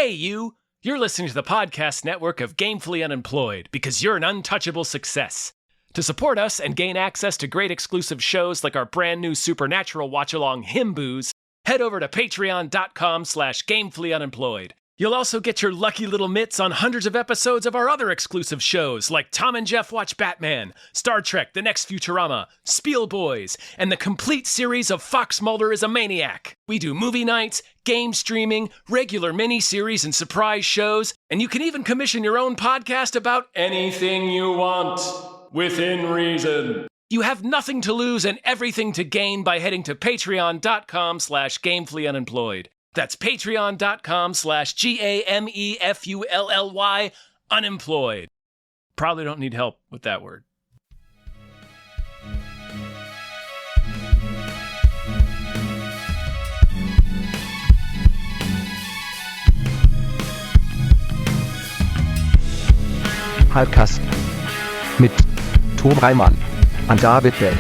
Hey, you! You're listening to the podcast network of Gamefully Unemployed because you're an untouchable success. To support us and gain access to great exclusive shows like our brand new Supernatural watch-along Himboos, head over to patreon.com/gamefullyunemployed. You'll also get your lucky little mitts on hundreds of episodes of our other exclusive shows like Tom and Jeff Watch Batman, Star Trek The Next Futurama, Spiel Boys, and the complete series of Fox Mulder is a Maniac. We do movie nights, game streaming, regular mini-series and surprise shows, and you can even commission your own podcast about anything you want, within reason. You have nothing to lose and everything to gain by heading to patreon.com/gamefullyunemployed. That's patreon.com/GAMEFULLY unemployed. Probably don't need help with that word. Hypecast mit Tom Reimann und David Bell.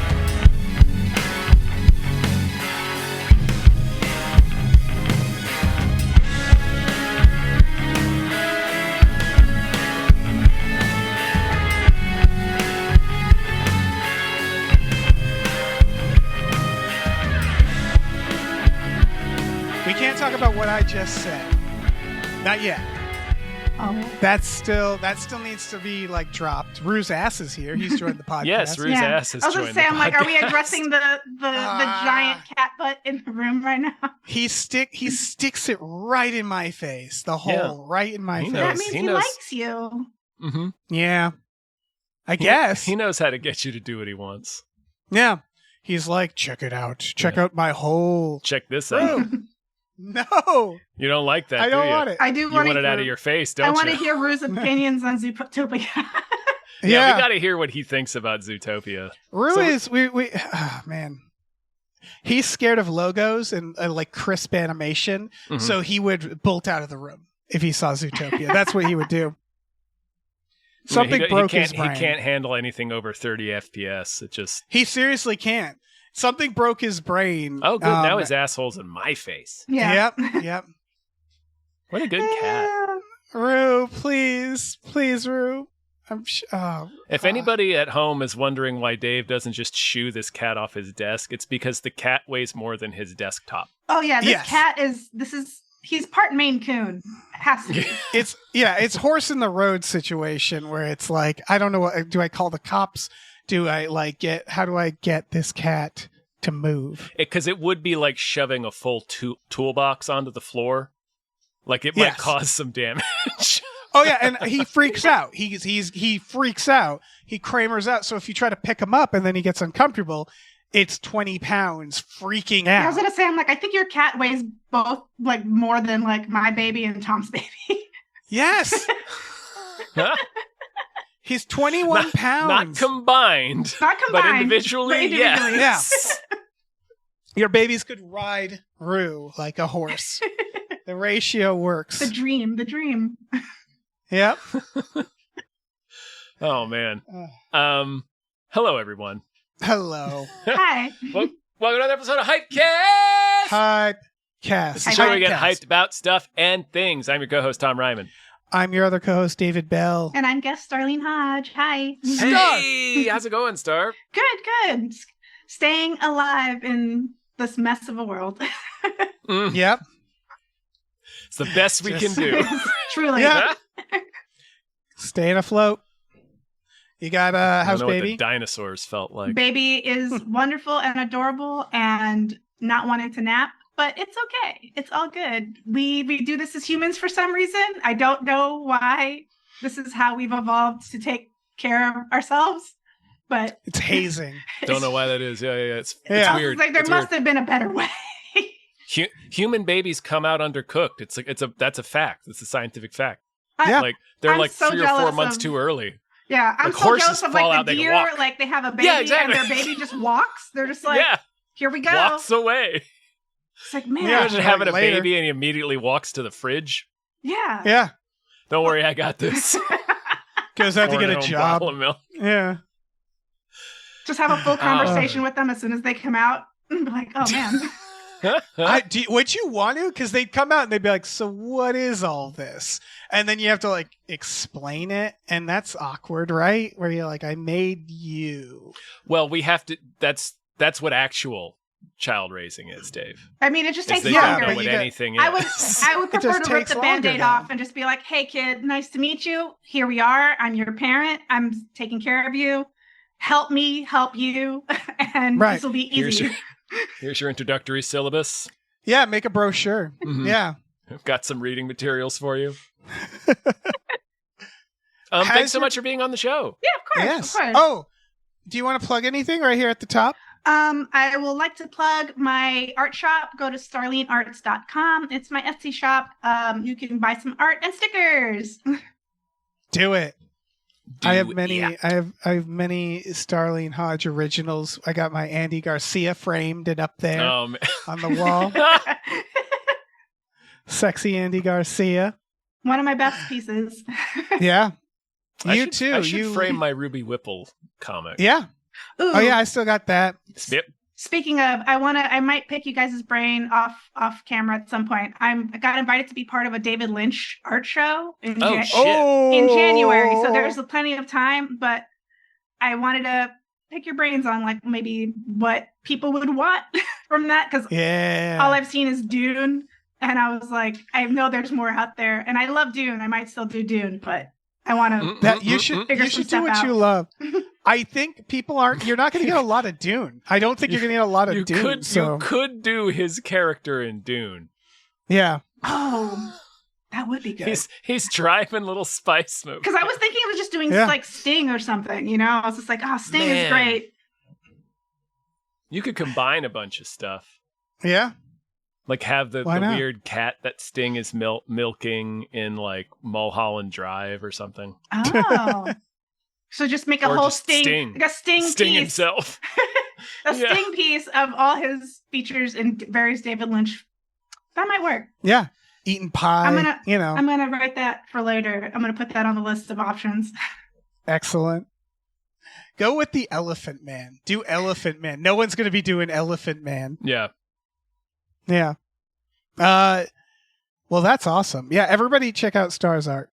We can't talk about what I just said. Not yet. Oh. That still needs to be like dropped. Rue's ass is here. He's joined the podcast. Yes, Rue's ass has I was joined gonna say, the I'm like, are we podcast. addressing the giant cat butt in the room right now? He sticks it right in my face. The hole right in my He face. knows. That means he knows. likes you. Mm-hmm. Yeah. I guess. He knows how to get you to do what he wants. Yeah. He's like, check it out. Check out my hole. Check this out. Rue. No. You don't like that, I don't do you? want it. I do You want it out of your face, don't I you? want to hear Rue's opinions on Zootopia. Yeah, we got to hear what he thinks about Zootopia. Rue So- is man. He's scared of logos and like crisp animation, Mhm. so he would bolt out of the room if he saw Zootopia. That's what he would do. Something broke his brain. He can't handle anything over 30 FPS. It just... He seriously can't. Something broke his brain. Oh, good. Now his asshole's in my face. Yeah. Yep. What a good cat. Rue, please, Rue. If anybody at home is wondering why Dave doesn't just shoo this cat off his desk, it's because the cat weighs more than his desktop. Oh yeah, this Yes. cat he's part Maine Coon. Has to be. it's horse in the road situation where it's like, I don't know what, do I call the cops? How do I get this cat to move? Because it would be like shoving a full toolbox onto the floor. Like it might cause some damage. Oh yeah, and he freaks out. He freaks out. He Kramers out. So if you try to pick him up and then he gets uncomfortable, it's 20 pounds freaking out. I was gonna say, I'm like, I think your cat weighs both like more than like my baby and Tom's baby. Yes. He's 21 pounds. Not combined. But individually, yes. Yeah. Your babies could ride Rue like a horse. The ratio works. The dream. Yep. Oh, man. Hello, everyone. Hello. Hi. Welcome to another episode of Hypecast! Hypecast. This is where we get hyped about stuff and things. I'm your co-host, Tom Ryman. I'm your other co-host, David Bell. And I'm guest Starline Hodge. Hi. Hey! How's it going, Star? Good. Staying alive in this mess of a world. Yep. It's the best we can do. Truly. Yeah. Staying afloat. You got how's I don't know baby? what the dinosaurs felt like. Baby is wonderful and adorable and not wanting to nap, but it's okay. It's all good. We do this as humans for some reason. I don't know why this is how we've evolved to take care of ourselves, but It's hazing. Don't know why that is. Yeah. It's Yeah. weird. It's like there It's must weird. have been a better way. Human babies come out undercooked. That's a fact. It's a scientific fact. Yeah. Like they're I'm like so 3 or 4 jealous months of- too early. Yeah, I'm Like so horses jealous of fall like out, the they can deer, walk. like they have a baby Yeah, exactly. and their baby just walks. They're just like, Yeah, here we go. walks away. It's like, man, Yeah. Imagine having a later. baby and he immediately walks to the fridge. yeah. Yeah. Don't worry, I got this. Goes out to Pouring get a home job. bottle of milk. Yeah. Just have a full conversation with them as soon as they come out. And be like, oh man, Would you want to? Because they'd come out and they'd be like, so what is all this? And then you have to like explain it. And that's awkward, right? Where you're like, I made you. Well, we have to. That's what actual child raising is, Dave. I mean, it just takes They longer. don't know what anything is. I would prefer to rip the Band-Aid off and just be like, hey, kid, nice to meet you. Here we are. I'm your parent. I'm taking care of you. Help me help you. And this will be easy. Here's your introductory syllabus. Yeah, make a brochure. Mm-hmm. Yeah. I've got some reading materials for you. Thanks so much for being on the show. Yeah, of course. Yes. Of course. Oh, do you want to plug anything right here at the top? I will like to plug my art shop. Go to starlinearts.com. It's my Etsy shop. You can buy some art and stickers. Do it. I have many Starline Hodge originals. I got my Andy Garcia framed and up there on the wall. Sexy Andy Garcia. One of my best pieces. Yeah. I should frame my Ruby Whipple comic. Yeah. Ooh. Oh yeah, I still got that. Yep. Speaking of, I might pick you guys' brain off camera at some point. I got invited to be part of a David Lynch art show in January. So there's plenty of time, but I wanted to pick your brains on like maybe what people would want from that, because all I've seen is Dune, and I was like, I know there's more out there, and I love Dune. I might still do Dune, but I want to. You should do what you love. I think you're not going to get a lot of Dune. I don't think you're going to get a lot of Dune. You could do his character in Dune. Yeah. Oh, that would be good. He's driving little spice smoke. Because I was thinking of just doing like Sting or something, you know? I was just like, Sting is great. You could combine a bunch of stuff. Yeah. Like have the weird cat that Sting is milking in like Mulholland Drive or something. Oh. So just make a whole Sting, like a Sting piece himself. Sting piece of all his features in various David Lynch. That might work. Yeah. Eating pie. I'm gonna write that for later. I'm gonna put that on the list of options. Excellent. Go with the Elephant Man. Do Elephant Man. No one's gonna be doing Elephant Man. Yeah. Yeah. Well, that's awesome. Yeah, everybody check out Star's art.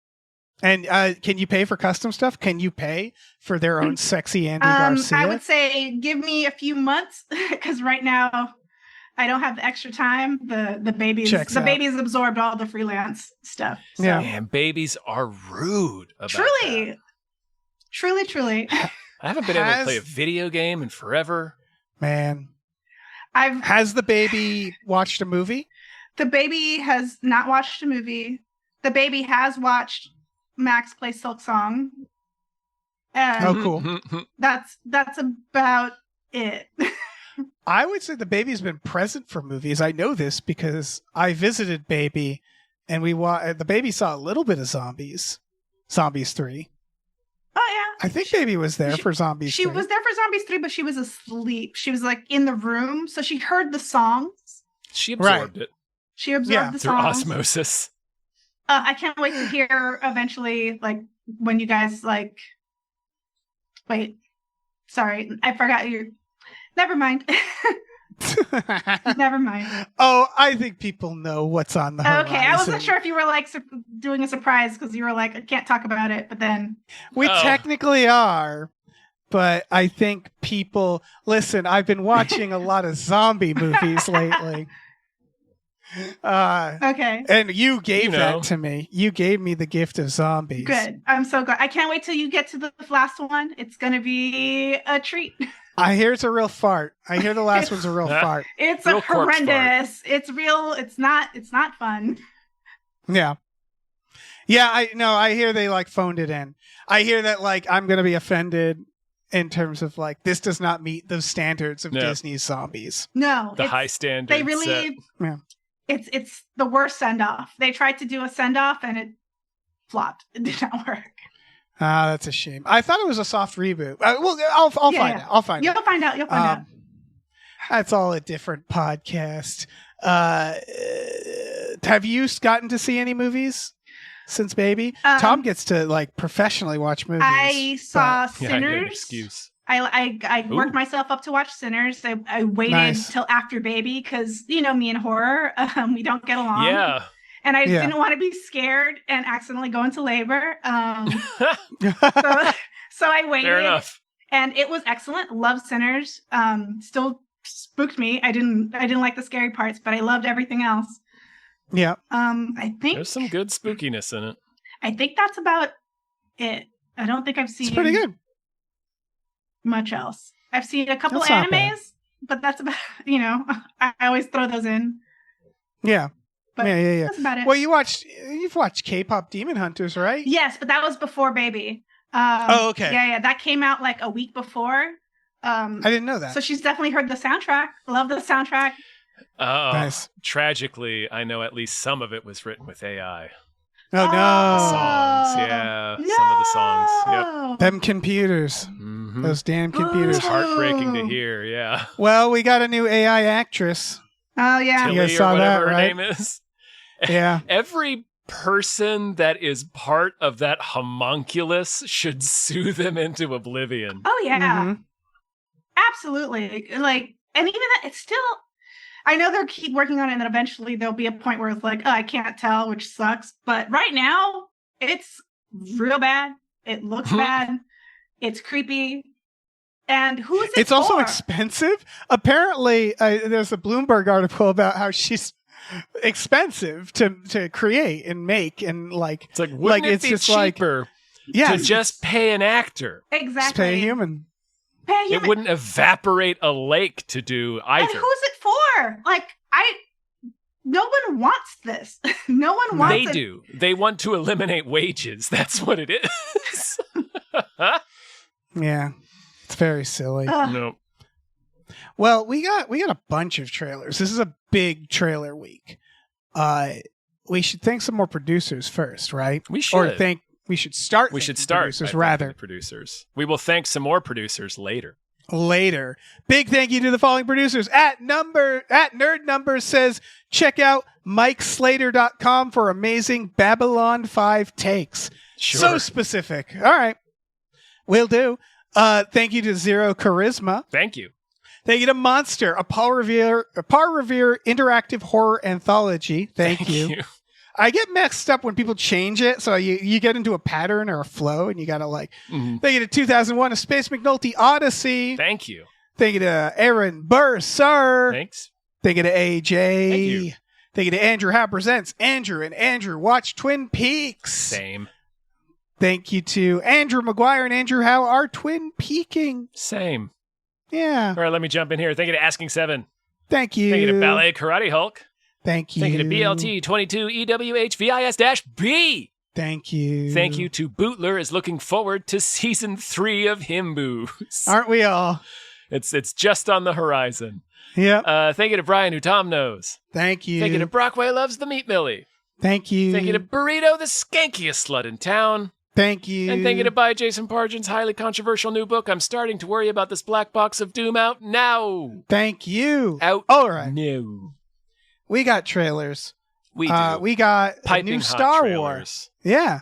And can you pay for custom stuff? Can you pay for their own sexy Andy Garcia? I would say give me a few months, because right now I don't have the extra time. The baby's absorbed all the freelance stuff. So. Yeah, man, babies are rude about truly. I haven't been able to play a video game in forever. Man, has the baby watched a movie? The baby has not watched a movie. The baby has watched Max play Silk Song. Oh, cool. That's about it. I would say the baby's been present for movies. I know this because I visited Baby, and the baby saw a little bit of Zombies 3. Oh yeah, I think Baby was there for Zombies 3. She was there for Zombies 3, but she was asleep. She was like in the room, so she heard the songs. She absorbed it. She absorbed the through songs. osmosis. I can't wait to hear eventually, like, when you guys, like... Wait. Sorry. I forgot you. Never mind. Never mind. Oh, I think people know what's on the horizon. Okay, I wasn't sure if you were, like, doing a surprise, because you were like, I can't talk about it, but then... We technically are, but I think people... Listen, I've been watching a lot of zombie movies lately. Okay. And you gave that to me. You gave me the gift of zombies. Good. I'm so glad. I can't wait till you get to the last one. It's going to be a treat. I hear it's a real fart. I hear the last one's a real fart. It's real horrendous. It's real. It's not fun. Yeah. Yeah, I hear they like phoned it in. I hear that like I'm going to be offended in terms of like this does not meet the standards of Disney's zombies. No. The high standards. They really It's the worst send-off. They tried to do a send-off and it flopped. It did not work. That's a shame. I thought it was a soft reboot. Well, I'll find out. I'll find out. You'll find out. That's all a different podcast. Have you gotten to see any movies since Baby? Tom gets to like professionally watch movies. I saw Sinners. I got an excuse. I worked myself up to watch Sinners. I waited till after Baby because me and horror, we don't get along. Yeah. And I didn't want to be scared and accidentally go into labor. So I waited. Fair enough. And it was excellent. Loved Sinners. Still spooked me. I didn't like the scary parts, but I loved everything else. Yeah. I think there's some good spookiness in it. I think that's about it. I don't think I've seen It's pretty good. Much else. I've seen a couple That's not bad. animes, but that's about I always throw those in. Yeah. But yeah. that's about it. Well, you've watched K-pop Demon Hunters, right? Yes, but that was before Baby. Okay. Yeah, that came out like a week before. I didn't know that. So she's definitely heard the soundtrack. Love the soundtrack. Nice. Tragically, I know at least some of it was written with AI. Oh, no. The songs, yeah. No! Some of the songs. Yep. Them computers. Mm-hmm. Those damn computers. It's heartbreaking to hear, yeah. Well, we got a new AI actress. Oh, yeah. You guys Tilly saw or whatever that, her right? name is. Yeah. Every person that is part of that homunculus should sue them into oblivion. Oh, yeah. Mhm. Absolutely. Like, and even that, it's still, I know they'll keep working on it, and then eventually there'll be a point where it's like, oh, I can't tell, which sucks. But right now, it's real bad. It looks bad. It's creepy. And who is it It's also for? expensive. Apparently, there's a Bloomberg article about how she's expensive to create and make, and like It's like, wouldn't it it's be just cheaper to it's just pay an actor? Exactly. just pay a human. Pay a human. It wouldn't evaporate a lake to do either. And who's it for? Like, no one wants this. No one wants They it. do. They want to eliminate wages. That's what it is. Yeah, it's very silly. Ugh. No. Well, we got a bunch of trailers. This is a big trailer week. We should thank some more producers first, right? We should. We should start. We should thanking start producers by rather. thanking the producers. We will thank some more producers later. Later. Big thank you to the following producers. At Nerd Numbers says, check out MikeSlater.com for amazing Babylon 5 takes. Sure. So specific. All right. Will do. Thank you to Zero Charisma. Thank you. Thank you to Monster, a Paul Revere interactive horror anthology. Thank you. I get mixed up when people change it, so you get into a pattern or a flow, and you gotta Thank you to 2001: A Space McNulty Odyssey. Thank you. Thank you to Aaron Bursar. Thanks. Thank you to AJ. Thank you. Thank you to Andrew How Presents. Andrew and Andrew watch Twin Peaks. Same. Thank you to Andrew McGuire and Andrew How are Twin Peaking. Same. Yeah. All right, let me jump in here. Thank you to Asking Seven. Thank you. Thank you to Ballet Karate Hulk. Thank you. Thank you to BLT 22 EWHVIS-B. Thank you. Thank you to Bootler is looking forward to season 3 of Himboos. Aren't we all? It's just on the horizon. Yep. Thank you to Brian, who Tom knows. Thank you. Thank you to Brockway loves the Meat Millie. Thank you. Thank you to Burrito, the skankiest slut in town. Thank you. And thank you to buy Jason Pargin's highly controversial new book. I'm starting to worry about this black box of doom out now. Thank you. Out. All right. No. We got trailers. We do. We got Piping a new hot Star trailers. Wars. Yeah.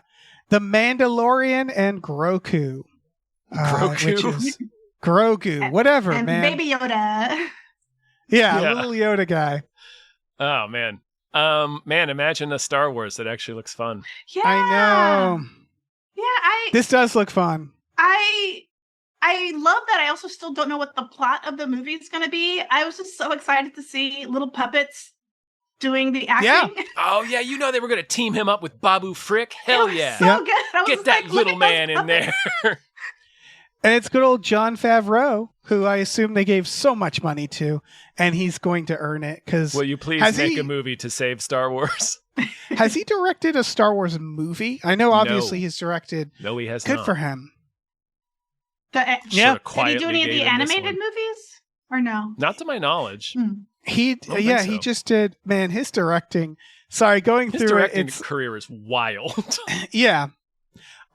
The Mandalorian and Grogu. Grogu? Which is Grogu. Whatever, and man. Baby Yoda. Yeah, little Yoda guy. Oh, man. Man, imagine a Star Wars that actually looks fun. Yeah. I know. Yeah, This does look fun. I love that. I also still don't know what the plot of the movie is going to be. I was just so excited to see little puppets doing the acting. Yeah. Oh, yeah, you know they were going to team him up with Babu Frick? Hell It was yeah. so Yep. good. I was Get just that like, little look at man those in there. puppets. And it's good old Jon Favreau, who I assume they gave so much money to, and he's going to earn it. Because Will you please Has make he- a movie to save Star Wars? has he directed a Star Wars movie? I know obviously he's directed. No, he has Good not. for him. Yeah. Should've Did he do any of quietly the gave him this animated one. movies? Or no? Not to my knowledge. He don't think he so. just did. Man, his directing. Sorry, going His through it. directing It's career is wild. yeah.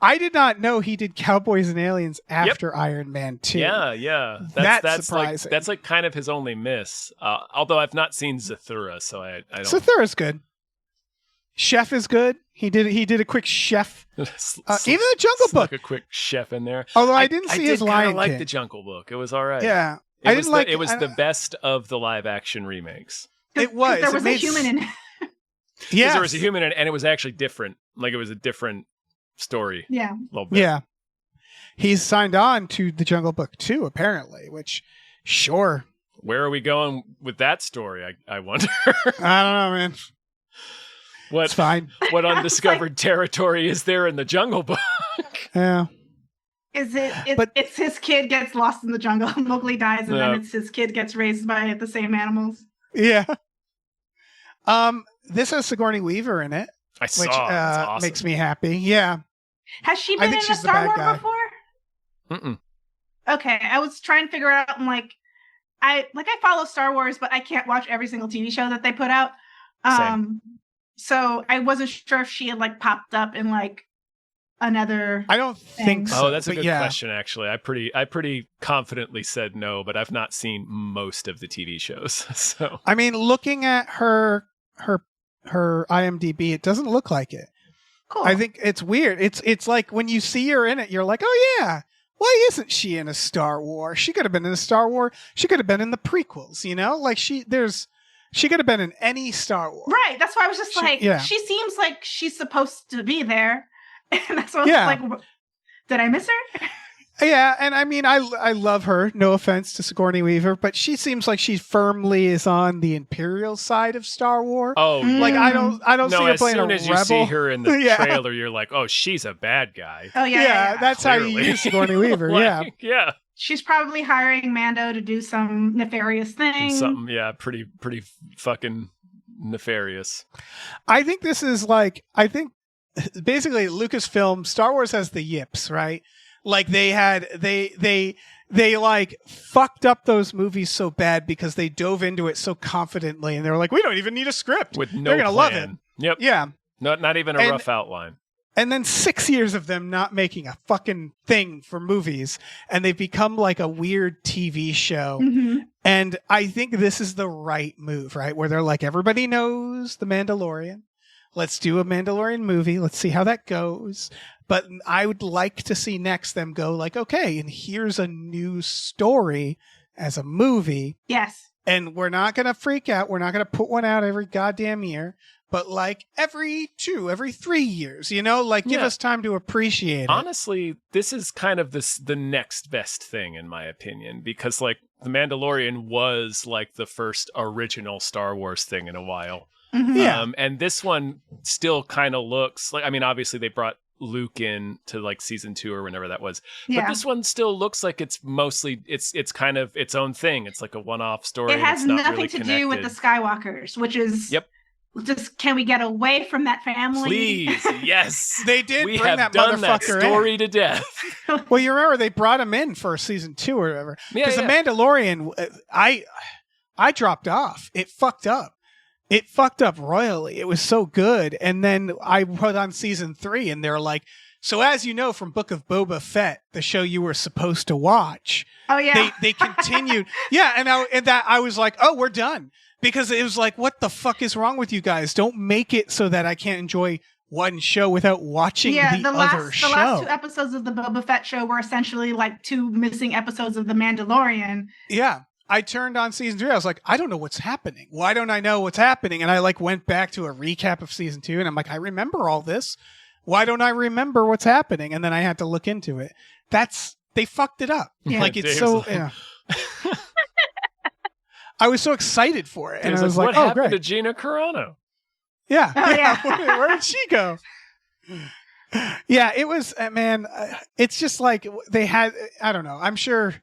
I did not know he did Cowboys and Aliens after Iron Man 2. yeah. That's like surprising. that's like kind of his only miss. Although I've not seen Zathura, so I don't. Zathura's good. Chef is good. He did a quick chef. Even the Jungle Book. Like a quick chef in there. Although I didn't see his Lion King. I like the Jungle Book. It was all right. Yeah. It was the best of the live action remakes. It was. There was a human in it. Yeah. There was a human in it, and it was actually different. Like it was a different story. Yeah. A little bit. Yeah. He's signed on to the Jungle Book too, apparently, which, sure. Where are we going with that story? I wonder. I don't know, man. It's fine. What undiscovered territory is there in the Jungle Book? Yeah. It's his kid gets lost in the jungle. Mowgli dies, and then it's his kid gets raised by the same animals. Yeah. This has Sigourney Weaver in it. I saw. Which awesome. makes me happy. Yeah. Has she been in a Star Wars before? Mm-mm. Okay, I was trying to figure out. I'm like, I follow Star Wars, but I can't watch every single TV show that they put out. Same. So I wasn't sure if she had like popped up in like another. I don't think so. Oh, that's a good yeah. question. Actually, I pretty confidently said no, but I've not seen most of the TV shows. So I mean, looking at her IMDb, it doesn't look like it. Cool. I think it's weird. It's like when you see her in it, you're like, oh yeah, why isn't she in a Star Wars? She could have been in a Star Wars. She could have been in the prequels. You know, like she could have been in any Star Wars. Right. That's why I was just she seems like she's supposed to be there. And that's what I was like, did I miss her? Yeah, and I mean, I love her. No offense to Sigourney Weaver, but she seems like she firmly is on the Imperial side of Star Wars. Oh, like I don't see her playing a rebel. As soon as you see her in the trailer, you're like, oh, she's a bad guy. Oh yeah. That's clearly how you use Sigourney Weaver. Yeah. She's probably hiring Mando to do some nefarious thing. Something, pretty fucking nefarious. I think this is basically Lucasfilm, Star Wars has the yips, right? Like they like fucked up those movies so bad because they dove into it so confidently, and they were like, we don't even need a script. With no They're gonna love it. Yep. Yeah. Not even a rough outline. And then 6 years of them not making a fucking thing for movies, and they've become like a weird TV show. Mm-hmm. And I think this is the right move, right? Where they're like, everybody knows The Mandalorian. Let's do a Mandalorian movie. Let's see how that goes. But I would like to see next them go like, okay, and here's a new story as a movie. Yes. And we're not going to freak out. We're not going to put one out every goddamn year. But like every 3 years, you know, like give us time to appreciate it. Honestly, this is kind of the next best thing in my opinion, because like The Mandalorian was like the first original Star Wars thing in a while. Mm-hmm. Yeah. And this one still kind of looks like, I mean, obviously they brought Luke in to like season 2 or whenever that was. Yeah. But this one still looks like it's mostly, it's kind of its own thing. It's like a one-off story. It has nothing really to do with the Skywalkers, which is... Yep. Just can we get away from that family? Please, yes. They did we bring have that done motherfucker that story in. to death. Well, you remember they brought him in for season 2 or whatever. Because Yeah, The Mandalorian, I dropped off. It fucked up. It fucked up royally. It was so good. And then I put on season 3 and they're like, so as you know from Book of Boba Fett, the show you were supposed to watch. Oh yeah. They continued. Yeah, and I was like, oh, we're done. Because it was like, what the fuck is wrong with you guys? Don't make it so that I can't enjoy one show without watching the other show. The last 2 episodes of the Boba Fett show were essentially like 2 missing episodes of The Mandalorian. Yeah. I turned on season 3. I was like, I don't know what's happening. Why don't I know what's happening? And I like went back to a recap of season 2 and I'm like, I remember all this. Why don't I remember what's happening? And then I had to look into it. They fucked it up. Yeah. Like it's so, I was so excited for it. And I was like, what oh, happened great. to Gina Carano? Yeah. Oh, yeah. Where did she go? Yeah, it was, man, it's just like they had, I don't know. I'm sure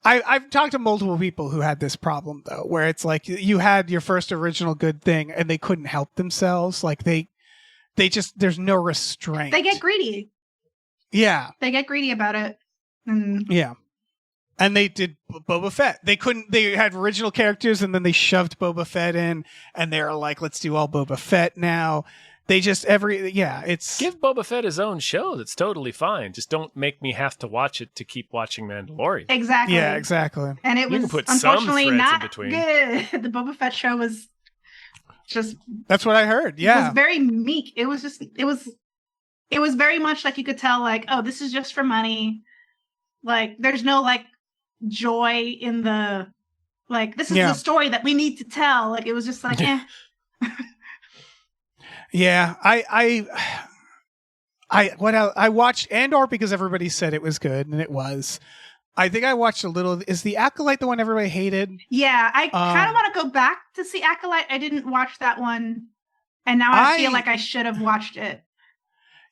I've talked to multiple people who had this problem though, where it's like you had your first original good thing and they couldn't help themselves. Like they just, there's no restraint. They get greedy. Yeah. They get greedy about it. Yeah. And they did Boba Fett. They had original characters and then they shoved Boba Fett in and they're like, let's do all Boba Fett now. They just Give Boba Fett his own show. That's totally fine. Just don't make me have to watch it to keep watching Mandalorian. Exactly. Yeah, exactly. And it You was can put some unfortunately threads in not between. good. The Boba Fett show was Just That's what I heard. Yeah. It was very meek. It was very much like you could tell, like, oh, this is just for money. Like, there's no like joy in the like. This is the story that we need to tell. Like, it was just like, eh. Yeah, I watched Andor because everybody said it was good, and it was. I think I watched a little. Is the Acolyte the one everybody hated? Yeah, I kind of want to go back to see Acolyte. I didn't watch that one, and now I feel like I should have watched it.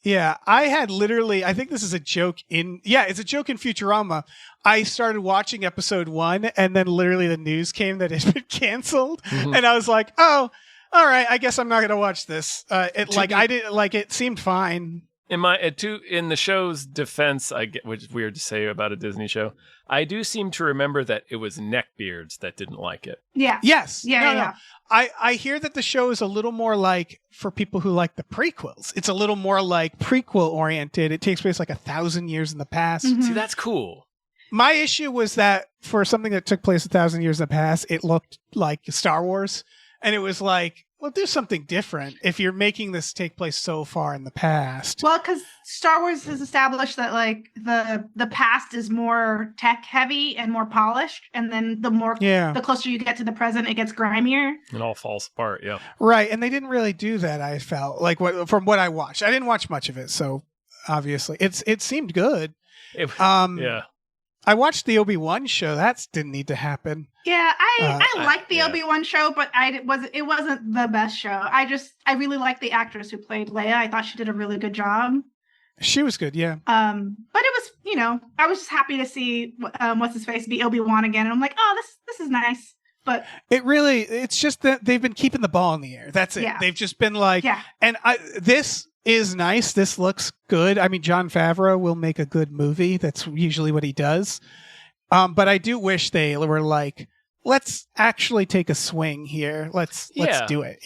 Yeah, I had literally. I think this is a joke in. Yeah, it's a joke in Futurama. I started watching episode 1, and then literally the news came that it had been canceled, and I was like, oh. All right, I guess I'm not going to watch this. I didn't like it. Seemed fine. In the show's defense, which is weird to say about a Disney show. I do seem to remember that it was neckbeards that didn't like it. Yeah. Yes. Yeah. No. I hear that the show is a little more like for people who like the prequels. It's a little more like prequel oriented. It takes place like 1,000 years in the past. Mm-hmm. See, that's cool. My issue was that for something that took place 1,000 years in the past, it looked like Star Wars. And it was like, well, do something different if you're making this take place so far in the past. Well, because Star Wars has established that like the past is more tech heavy and more polished, and then the closer you get to the present, it gets grimier. It all falls apart. Yeah, right. And they didn't really do that. I felt like from what I watched, I didn't watch much of it, so obviously it seemed good. Yeah. I watched the Obi-Wan show. That didn't need to happen. Yeah, I liked the Obi-Wan show, but it wasn't the best show. I really liked the actress who played Leia. I thought she did a really good job. She was good, yeah. But it was, I was just happy to see what's his face be Obi-Wan again. And I'm like, oh, this is nice. But it's just that they've been keeping the ball in the air. That's it. Yeah. They've just been like, and this is nice. This looks good. I mean, Jon Favreau will make a good movie. That's usually what he does. But I do wish they were like, let's actually take a swing here. Let's do it.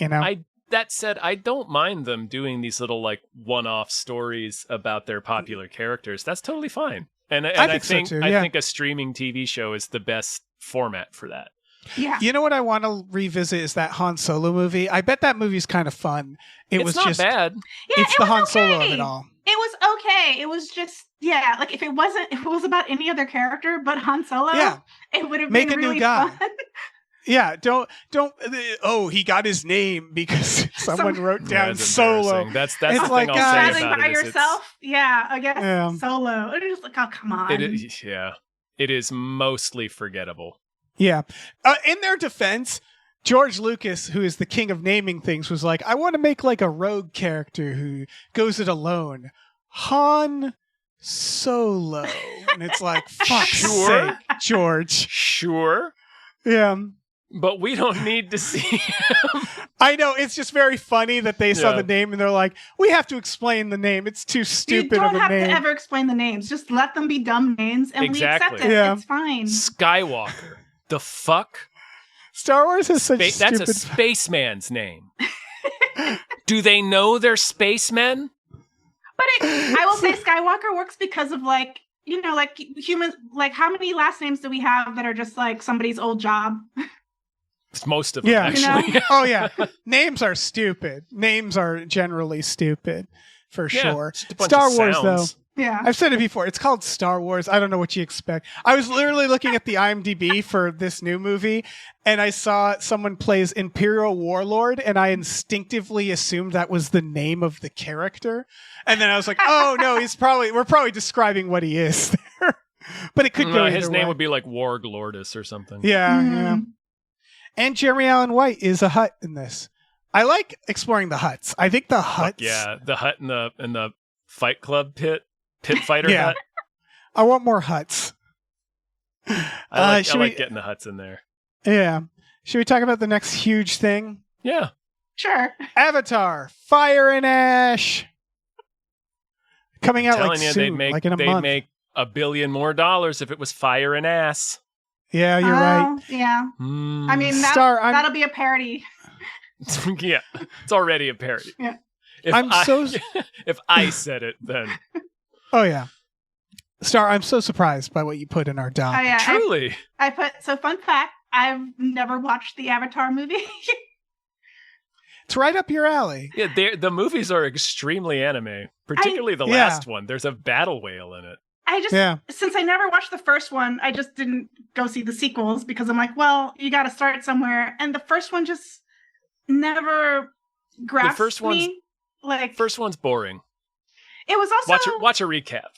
That said, I don't mind them doing these little like one-off stories about their popular characters. That's totally fine. And I think so too, I think a streaming TV show is the best format for that. Yeah. You know what I want to revisit is that Han Solo movie. I bet that movie's kind of fun. It's not bad. Yeah, it's the Han Solo of it all. It was okay. It was just like if it was about any other character but Han Solo, it would have been really new guy. fun. Yeah, don't. Oh, he got his name because someone wrote down Solo. That's the thing I'll say about by it. Yourself. I guess Solo. It is like, oh, come on. It is mostly forgettable. Yeah. In their defense, George Lucas, who is the king of naming things, was like, I want to make like a rogue character who goes it alone. Han Solo. And it's like, fuck's sake, George. Sure. Yeah. But we don't need to see him. I know. It's just very funny that they saw the name and they're like, we have to explain the name. It's too stupid of a name. You don't have to ever explain the names. Just let them be dumb names and we accept it. Yeah. It's fine. Skywalker. The fuck? Star Wars is such That's a spaceman's name. Do they know they're spacemen? But I will say Skywalker works because of like humans, like how many last names do we have that are just like somebody's old job? It's most of them, actually. Oh, yeah. Names are stupid. Names are generally stupid, for sure. Star Wars, though. Yeah. I've said it before. It's called Star Wars. I don't know what you expect. I was literally looking at the IMDb for this new movie, and I saw someone plays Imperial Warlord, and I instinctively assumed that was the name of the character. And then I was like, oh, no, we're probably describing what he is there. But it could go either his name way. would be like Warg Lordus or something. Yeah, yeah. And Jeremy Allen White is a Hutt in this. I like exploring the Hutts. I think the Hutts... the Hutt in the Fight Club pit fighter hut. I want more Hutts. I like getting the Hutts in there. Yeah. Should we talk about the next huge thing? Yeah. Sure. Avatar, Fire and Ash. Coming out like soon, like in a month. They'd make $1 billion more if it was Fire and Ass. Yeah, you're right. Yeah. I mean, that'll be a parody. Yeah, it's already a parody. Yeah. If I said it, then. Oh, yeah. Star, I'm so surprised by what you put in our doc. Oh, yeah. Truly. Fun fact, I've never watched the Avatar movie. It's right up your alley. Yeah, the movies are extremely anime, particularly the last one. There's a battle whale in it. I just, since I never watched the first one, I just didn't go see the sequels because I'm like, well, you got to start somewhere. And the first one just never grasped me. Like, first one's boring. It was also watch a recap.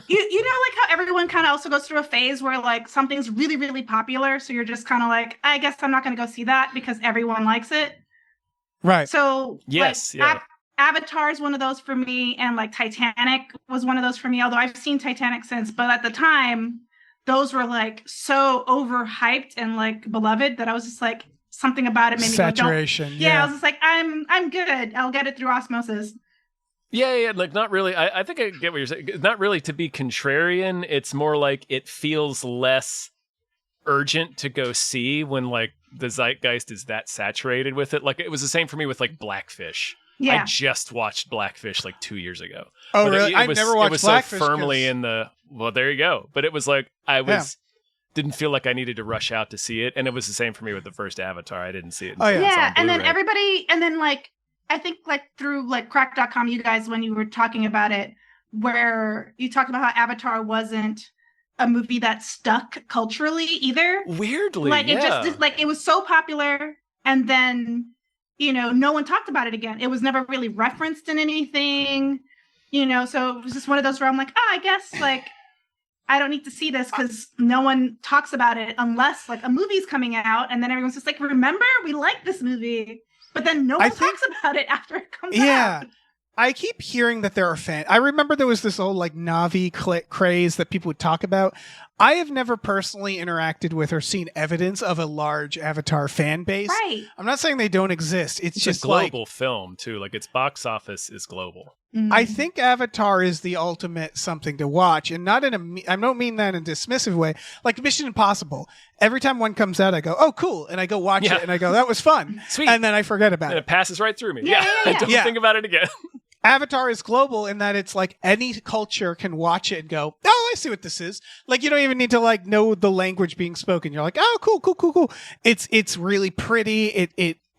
you know, like how everyone kind of also goes through a phase where like something's really, really popular, so you're just kind of like, I guess I'm not going to go see that because everyone likes it. Right. So yes, like, Avatar is one of those for me, and like Titanic was one of those for me. Although I've seen Titanic since, but at the time, those were like so overhyped and like beloved that I was just like, something about it made me saturation. Go, yeah, I was just like, I'm good. I'll get it through osmosis. Yeah, like not really. I think I get what you're saying. Not really to be contrarian. It's more like it feels less urgent to go see when like the zeitgeist is that saturated with it. Like it was the same for me with like Blackfish. Yeah. I just watched Blackfish like 2 years ago. Oh, but really? I've never watched Blackfish. It was so firmly in the... Well, there you go. But it was like, didn't feel like I needed to rush out to see it. And it was the same for me with the first Avatar. I didn't see it. Yeah, and then everybody... And then like, I think like through like crack.com, you guys, when you were talking about it, where you talked about how Avatar wasn't a movie that stuck culturally either. Weirdly, like it just like it was so popular, and then no one talked about it again. It was never really referenced in anything, so it was just one of those where I'm like, I guess like I don't need to see this because no one talks about it unless like a movie's coming out, and then everyone's just like, remember, we like this movie, but then no one talks about it after it comes out. I keep hearing that there are fans. I remember there was this old like Na'vi craze that people would talk about. I have never personally interacted with or seen evidence of a large Avatar fan base. Right. I'm not saying they don't exist. It's just a global film too. Like its box office is global. Mm-hmm. I think Avatar is the ultimate something to watch, and not in I don't mean that in a dismissive way. Like Mission Impossible. Every time one comes out, I go, "Oh, cool," and I go watch it, and I go, "That was fun," sweet, and then I forget about it. And it passes right through me. I don't think about it again. Avatar is global in that it's like any culture can watch it and go, oh, I see what this is. Like you don't even need to like know the language being spoken. You're like, oh, cool. It's really pretty.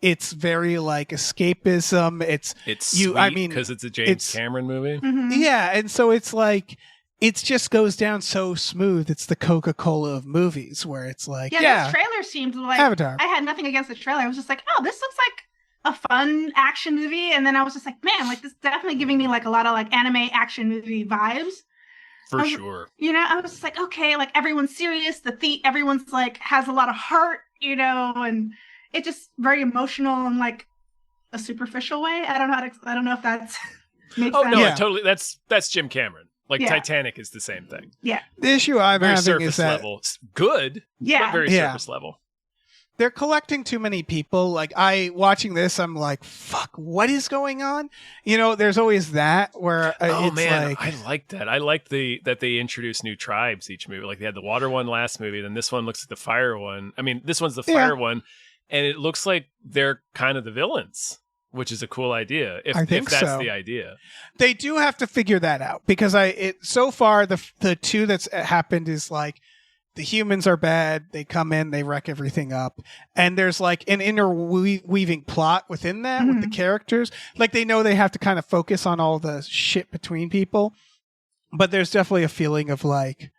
It's very like escapism. It's sweet, I mean, because it's a James Cameron movie. Mm-hmm. Yeah, and so it's like it just goes down so smooth. It's the Coca-Cola of movies, where it's like, this trailer seemed like Avatar. I had nothing against the trailer. I was just like, oh, this looks like a fun action movie, and then I was just like, man, like this is definitely giving me like a lot of like anime action movie vibes. For sure. I was just like, okay, like everyone's serious. Everyone's like has a lot of heart, and it just very emotional in like a superficial way. I don't know if that's makes sense. No, totally. That's Jim Cameron. Like Titanic is the same thing. Yeah. The issue I'm very having surface is that level, good, but very surface level. They're collecting too many people. Like watching this, I'm like, fuck, what is going on? There's always that where it's like, I like that. I like that they introduce new tribes each movie. Like they had the water one last movie, then this one looks like the fire one. I mean, this one's the fire one, and it looks like they're kind of the villains, which is a cool idea. If that's the idea, they do have to figure that out because so far the two that's happened is like, the humans are bad. They come in, they wreck everything up. And there's like an interweaving plot within that with the characters. Like they know they have to kind of focus on all the shit between people. But there's definitely a feeling of like,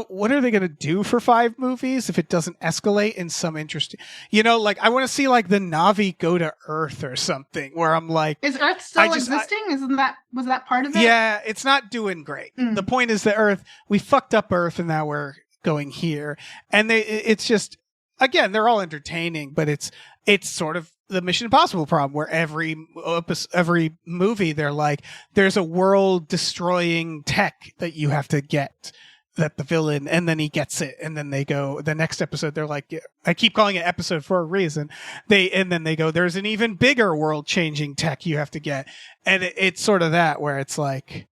what are they going to do for 5 movies if it doesn't escalate in some interesting, like I want to see like the Na'vi go to Earth or something where I'm like, is Earth still existing? Was that part of it? Yeah, it's not doing great. The point is that Earth, we fucked up Earth and now we're going here, and it's just, again, they're all entertaining, but it's sort of the Mission Impossible problem where every movie they're like, there's a world destroying tech that you have to get, that the villain, and then he gets it, and then they go the next episode, they're like, I keep calling it episode for a reason, and then they go, there's an even bigger world changing tech you have to get, and it's sort of that where it's like,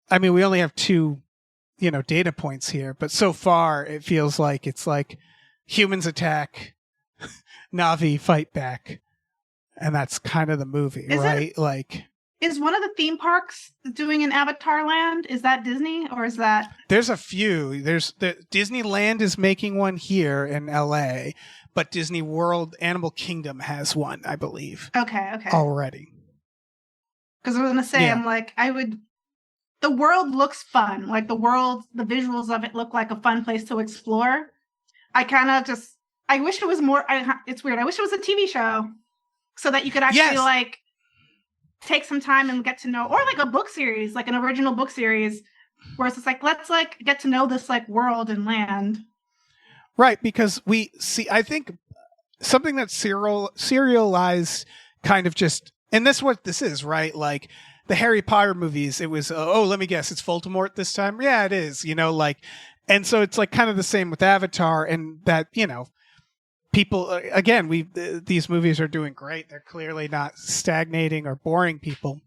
I mean, we only have 2 data points here, but so far it feels like it's like humans attack, Na'vi fight back, and that's kind of the movie, right? Like, Is one of the theme parks doing an Avatar Land? Is that Disney or is that? There's a few. Disneyland is making one here in LA, but Disney World Animal Kingdom has one, I believe. Okay. Already. Because I was gonna say, I'm like, the world looks fun. Like the visuals of it look like a fun place to explore. I wish it was more. It's weird. I wish it was a TV show so that you could actually like take some time and get to know, or like a book series, like an original book series, where it's just like, let's like get to know this like world and land. Right, because we see, I think something that's serialized kind of just, and that's what this is, right? Like the Harry Potter movies, it was, let me guess, it's Voldemort this time? Yeah, it is, like, and so it's like kind of the same with Avatar, and that, people, again, these movies are doing great. They're clearly not stagnating or boring people.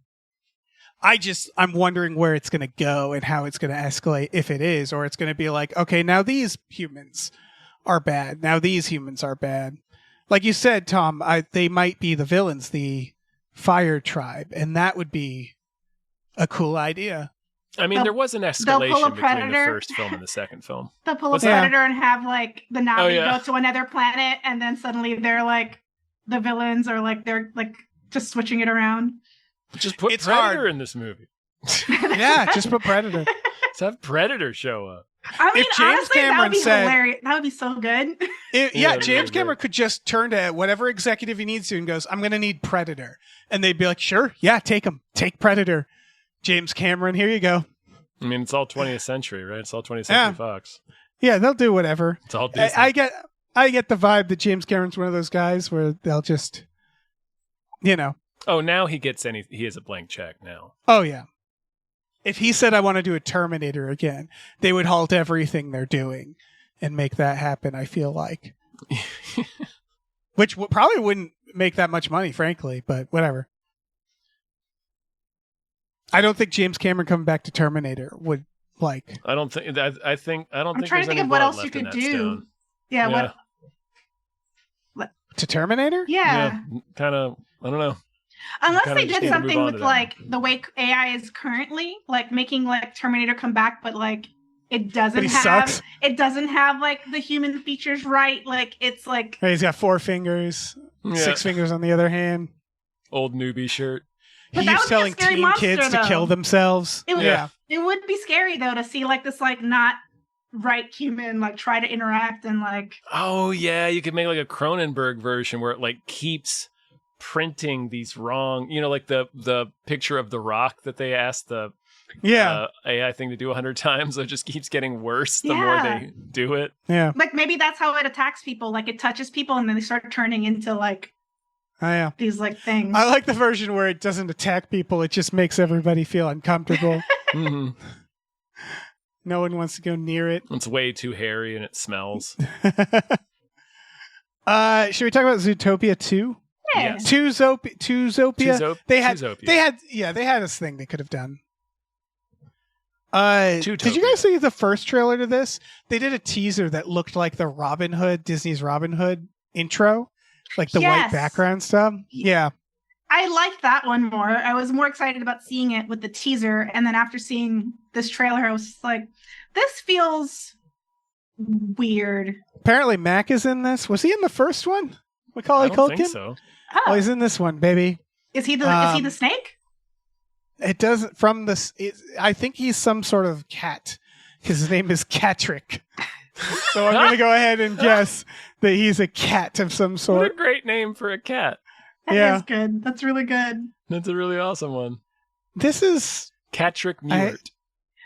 I'm wondering where it's going to go and how it's going to escalate, if it is, or it's going to be like, okay, now these humans are bad. Now these humans are bad. Like you said, Tom, they might be the villains, the Fire Tribe, and that would be a cool idea. I mean, there was an escalation between the first film and the second film. They'll pull a predator and have like the Na'vi go to another planet, and then suddenly they're like the villains, or like they're like just switching it around. Just put Predator in this movie. Yeah, just put Predator. Let's have Predator show up. I mean, if James honestly, Cameron that would be said, hilarious. That would be so good. James Cameron could just turn to whatever executive he needs to and goes, I'm going to need Predator. And they'd be like, sure, yeah, take him. Take Predator. James Cameron, here you go. I mean, it's all 20th century, right? It's all 20th century Fox. Yeah, they'll do whatever. It's all Disney. I get the vibe that James Cameron's one of those guys where they'll just, Oh, now he has a blank check now. Oh, yeah. If he said, I want to do a Terminator again, they would halt everything they're doing and make that happen, I feel like. Which probably wouldn't make that much money, frankly, but whatever. I don't think James Cameron coming back to Terminator would like. I don't think. I'm trying to think of what else you could do. Yeah, what? To Terminator? Yeah. Kind of. I don't know. Unless they did something with like the way AI is currently, like making like Terminator come back, but like it doesn't have like the human features right. Like it's like he's got 4 fingers, 6 fingers on the other hand. Old newbie shirt. He keeps telling teen kids to kill themselves. It would be scary though to see like this like not right human like try to interact and like. Oh yeah, you could make like a Cronenberg version where it like keeps printing these wrong, like the picture of the Rock that they asked the AI thing to do 100 times. It just keeps getting worse the more they do it. Yeah, like maybe that's how it attacks people. Like it touches people and then they start turning into like. Oh, yeah. These like things. I like the version where it doesn't attack people. It just makes everybody feel uncomfortable. Mm-hmm. No one wants to go near it. It's way too hairy and it smells. Should we talk about Zootopia 2? Yeah. Yes. Zootopia. They had this thing they could have done. Did you guys see the first trailer to this? They did a teaser that looked like the Disney's Robin Hood intro. Like the white background stuff? Yeah. I liked that one more. I was more excited about seeing it with the teaser. And then after seeing this trailer, I was just like, this feels weird. Apparently Mac is in this. Was he in the first one? Macaulay Culkin? I don't think so. Oh, he's in this one, baby. Is he the snake? It doesn't, I think he's some sort of cat. His name is Catrick. So I'm going to go ahead and guess that he's a cat of some sort. What a great name for a cat. That is good. That's really good. That's a really awesome one. This is... Catrick Mewert.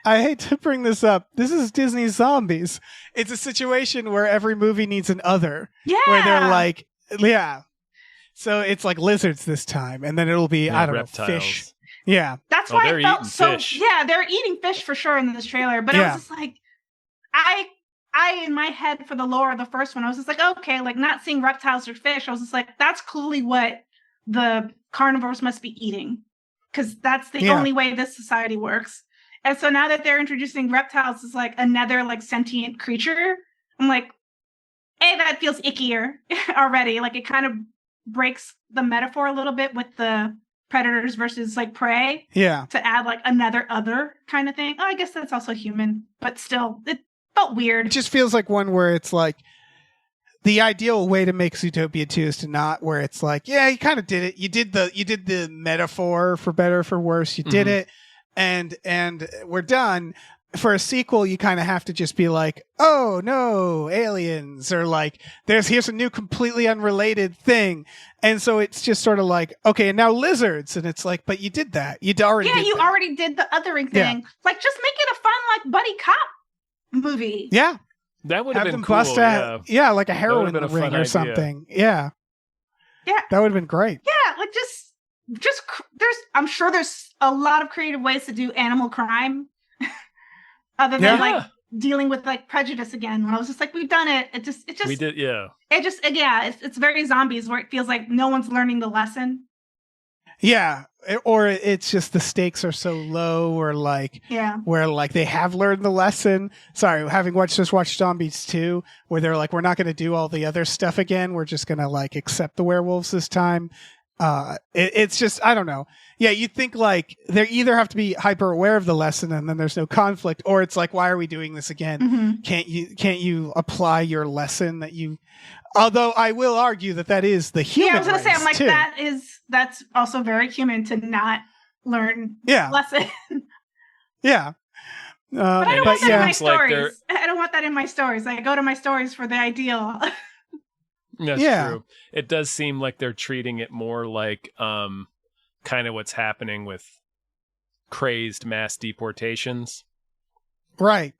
I hate to bring this up. This is Disney's Zombies. It's a situation where every movie needs an other. Yeah. Where they're like... Yeah. So it's like lizards this time. And then it'll be, reptiles. Fish. Yeah. That's why I felt so... Fish. Yeah, they're eating fish for sure in this trailer. But it was just like... I in my head for the lore of the first one, I was just like, okay, like not seeing reptiles or fish. I was just like, that's clearly what the carnivores must be eating. Because that's the only way this society works. And so now that they're introducing reptiles as like another like sentient creature, I'm like, hey, that feels ickier already. Like it kind of breaks the metaphor a little bit with the predators versus like prey. Yeah. To add like another other kind of thing. Oh, I guess that's also human, but still, it felt weird. It just feels like one where it's like the ideal way to make Zootopia 2 is to not where it's like, yeah, you kind of did it. You did the metaphor for better or for worse. You did it, and we're done. For a sequel, you kind of have to just be like, oh no, aliens, or like here's a new completely unrelated thing. And so it's just sort of like, okay, and now lizards, and it's like, but you did that. You already did the othering thing. Yeah. Like, just make it a fun like buddy cop movie. Yeah. That would have been cool. Yeah, like a heroin ring or something. Yeah. Yeah. That would have been great. Yeah, like just I'm sure there's a lot of creative ways to do animal crime other than like dealing with like prejudice again. When I was just like, we've done it. It just we did, yeah. It's very zombies where it feels like no one's learning the lesson. Yeah, or it's just the stakes are so low, or like, where like they have learned the lesson. Sorry, having watched Zombies 2, where they're like, we're not going to do all the other stuff again. We're just going to like accept the werewolves this time. It's just, I don't know. Yeah, you think like they either have to be hyper aware of the lesson and then there's no conflict, or it's like, why are we doing this again? Mm-hmm. Can't you apply your lesson that you? Although I will argue that is the human. Yeah, I was going to say, I'm like, too. that's also very human to not learn lesson. Yeah. But I don't want that in my stories. I don't want that in my stories. I go to my stories for the ideal. That's true. It does seem like they're treating it more like kind of what's happening with crazed mass deportations. Right.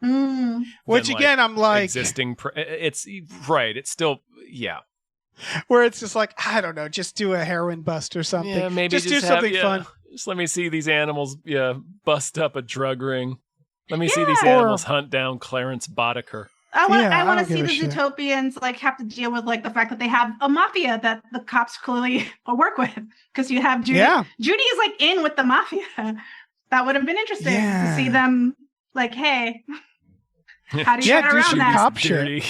Which again, I'm like existing. It's right. It's still where it's just like, I don't know, just do a heroin bust or something. Yeah, maybe just do something fun. Just let me see these animals. Bust up a drug ring. Let me see these animals hunt down Clarence Boddicker. I want to see the Zootopians like have to deal with like the fact that they have a mafia that the cops clearly work with, because you have Judy. Yeah. Judy is like in with the mafia. That would have been interesting to see them like, hey, how do you get around that? Cop shit.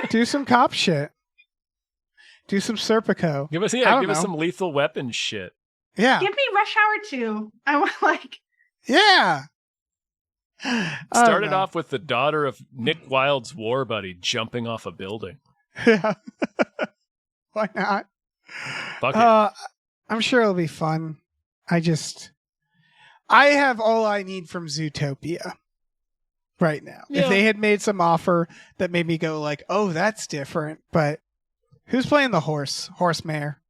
Do some cop shit. Do some Serpico. Give us some Lethal Weapon shit. Yeah. Give me Rush Hour 2. I want like. Yeah. Started off with the daughter of Nick Wilde's war buddy jumping off a building. Yeah. Why not? Fuck it. I'm sure it'll be fun. I have all I need from Zootopia right now. Yeah. If they had made some offer that made me go like, oh, that's different. But who's playing the horse mayor?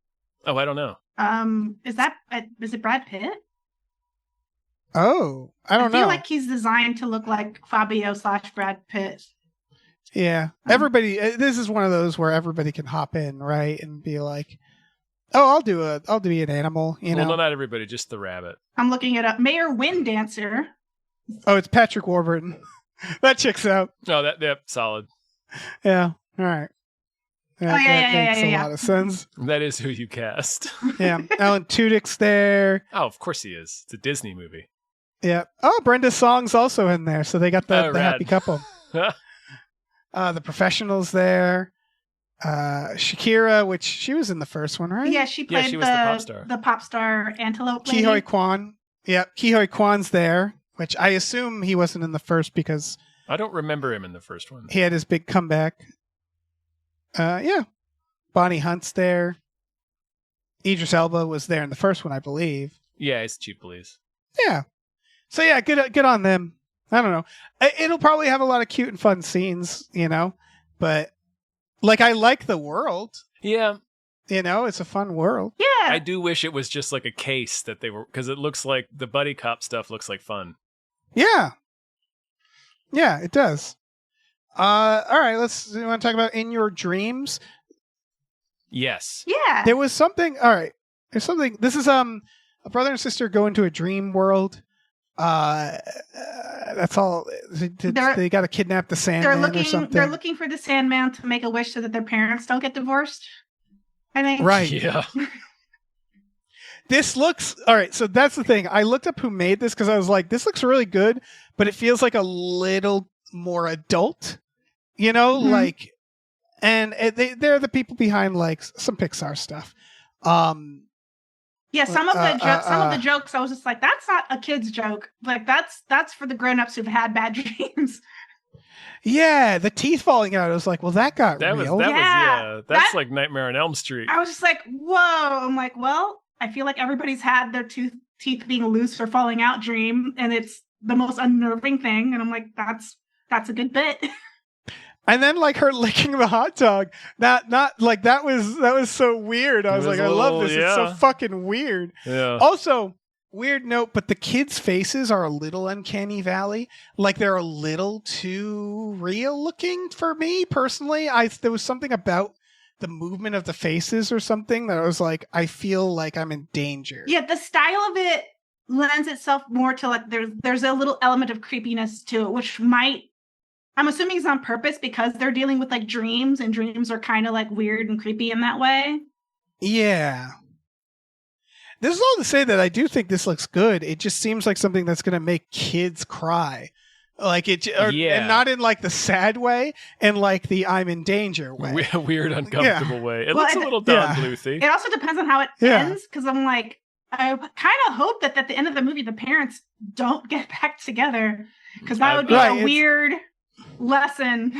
Oh, I don't know. Is it Brad Pitt? Oh, I don't know. I feel like he's designed to look like Fabio / Brad Pitt. Yeah. Everybody, this is one of those where everybody can hop in, right? And be like, oh, I'll be an animal, you know? Well, no, not everybody, just the rabbit. I'm looking it up. Mayor Wind Dancer. Oh, it's Patrick Warburton. That checks out. Oh, solid. Yeah. All right. That makes a lot of sense. That is who you cast. Yeah. Alan Tudyk's there. Oh, of course he is. It's a Disney movie. Yeah. Oh, Brenda Song's also in there, so they got the happy couple. The Professionals there. Shakira, which she was in the first one, right? Yeah, she played was the pop star. The pop star Antelope lady. Ke Kwan. Yeah, Ke Kwan's there, which I assume he wasn't in the first because I don't remember him in the first one. He had his big comeback. Yeah. Bonnie Hunt's there. Idris Elba was there in the first one, I believe. Yeah, it's Chief Police. Yeah. So yeah, good on them. I don't know. It'll probably have a lot of cute and fun scenes, you know, but like I like the world. Yeah. You know, it's a fun world. Yeah. I do wish it was just like a case that they were, because it looks like the buddy cop stuff looks like fun. Yeah. Yeah, it does. All right, you want to talk about In Your Dreams? Yes. Yeah. There was something, all right. There's something, this is a brother and sister go into a dream world. That's all. They got to kidnap the Sandman or something. They're looking for the Sandman to make a wish so that their parents don't get divorced, I think. Right. Yeah. This looks, all right, so that's the thing. I looked up who made this because I was like, this looks really good, but it feels like a little more adult, you know, like, and they're the people behind like some Pixar stuff. Yeah, some of the jokes, I was just like, that's not a kid's joke. Like that's for the grown-ups who've had bad dreams. Yeah, the teeth falling out. I was like, well, that got real. That's like Nightmare on Elm Street. I was just like, whoa. I'm like, well, I feel like everybody's had their teeth being loose or falling out dream, and it's the most unnerving thing. And I'm like, that's a good bit. And then like her licking the hot dog, not like that was so weird. I was like, I love this. It's so fucking weird. Yeah. Also, weird note, but the kids' faces are a little uncanny valley. Like they're a little too real looking for me personally. There was something about the movement of the faces or something that I was like, I feel like I'm in danger. Yeah, the style of it lends itself more to like there's a little element of creepiness to it, which I'm assuming it's on purpose because they're dealing with like dreams, and dreams are kind of like weird and creepy in that way. Yeah. This is all to say that I do think this looks good. It just seems like something that's going to make kids cry. Like and not in like the sad way, and like the I'm in danger way. Weird, uncomfortable way. It looks a little Don Bluethy. It also depends on how it ends, because I'm like, I kind of hope that at the end of the movie, the parents don't get back together, because that would be a weird lesson.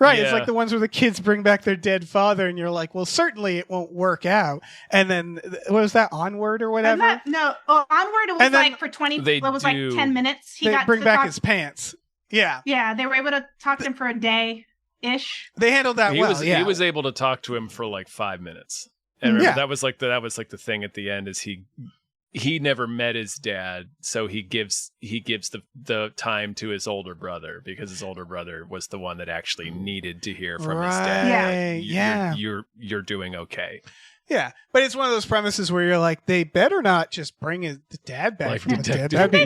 Right, it's like the ones where the kids bring back their dead father, and you're like, well, certainly it won't work out. And then, what was that, Onward or whatever? Onward, it was like for 10 minutes. They bring back his pants. Yeah. Yeah, they were able to talk to him for a day-ish. They handled that well, He was able to talk to him for like 5 minutes. And remember, that was like the thing at the end, is he never met his dad, so he gives the time to his older brother, because his older brother was the one that actually needed to hear from his dad. You're doing okay. Yeah, but it's one of those premises where you're like, they better not just bring the dad back like from the dead. Was that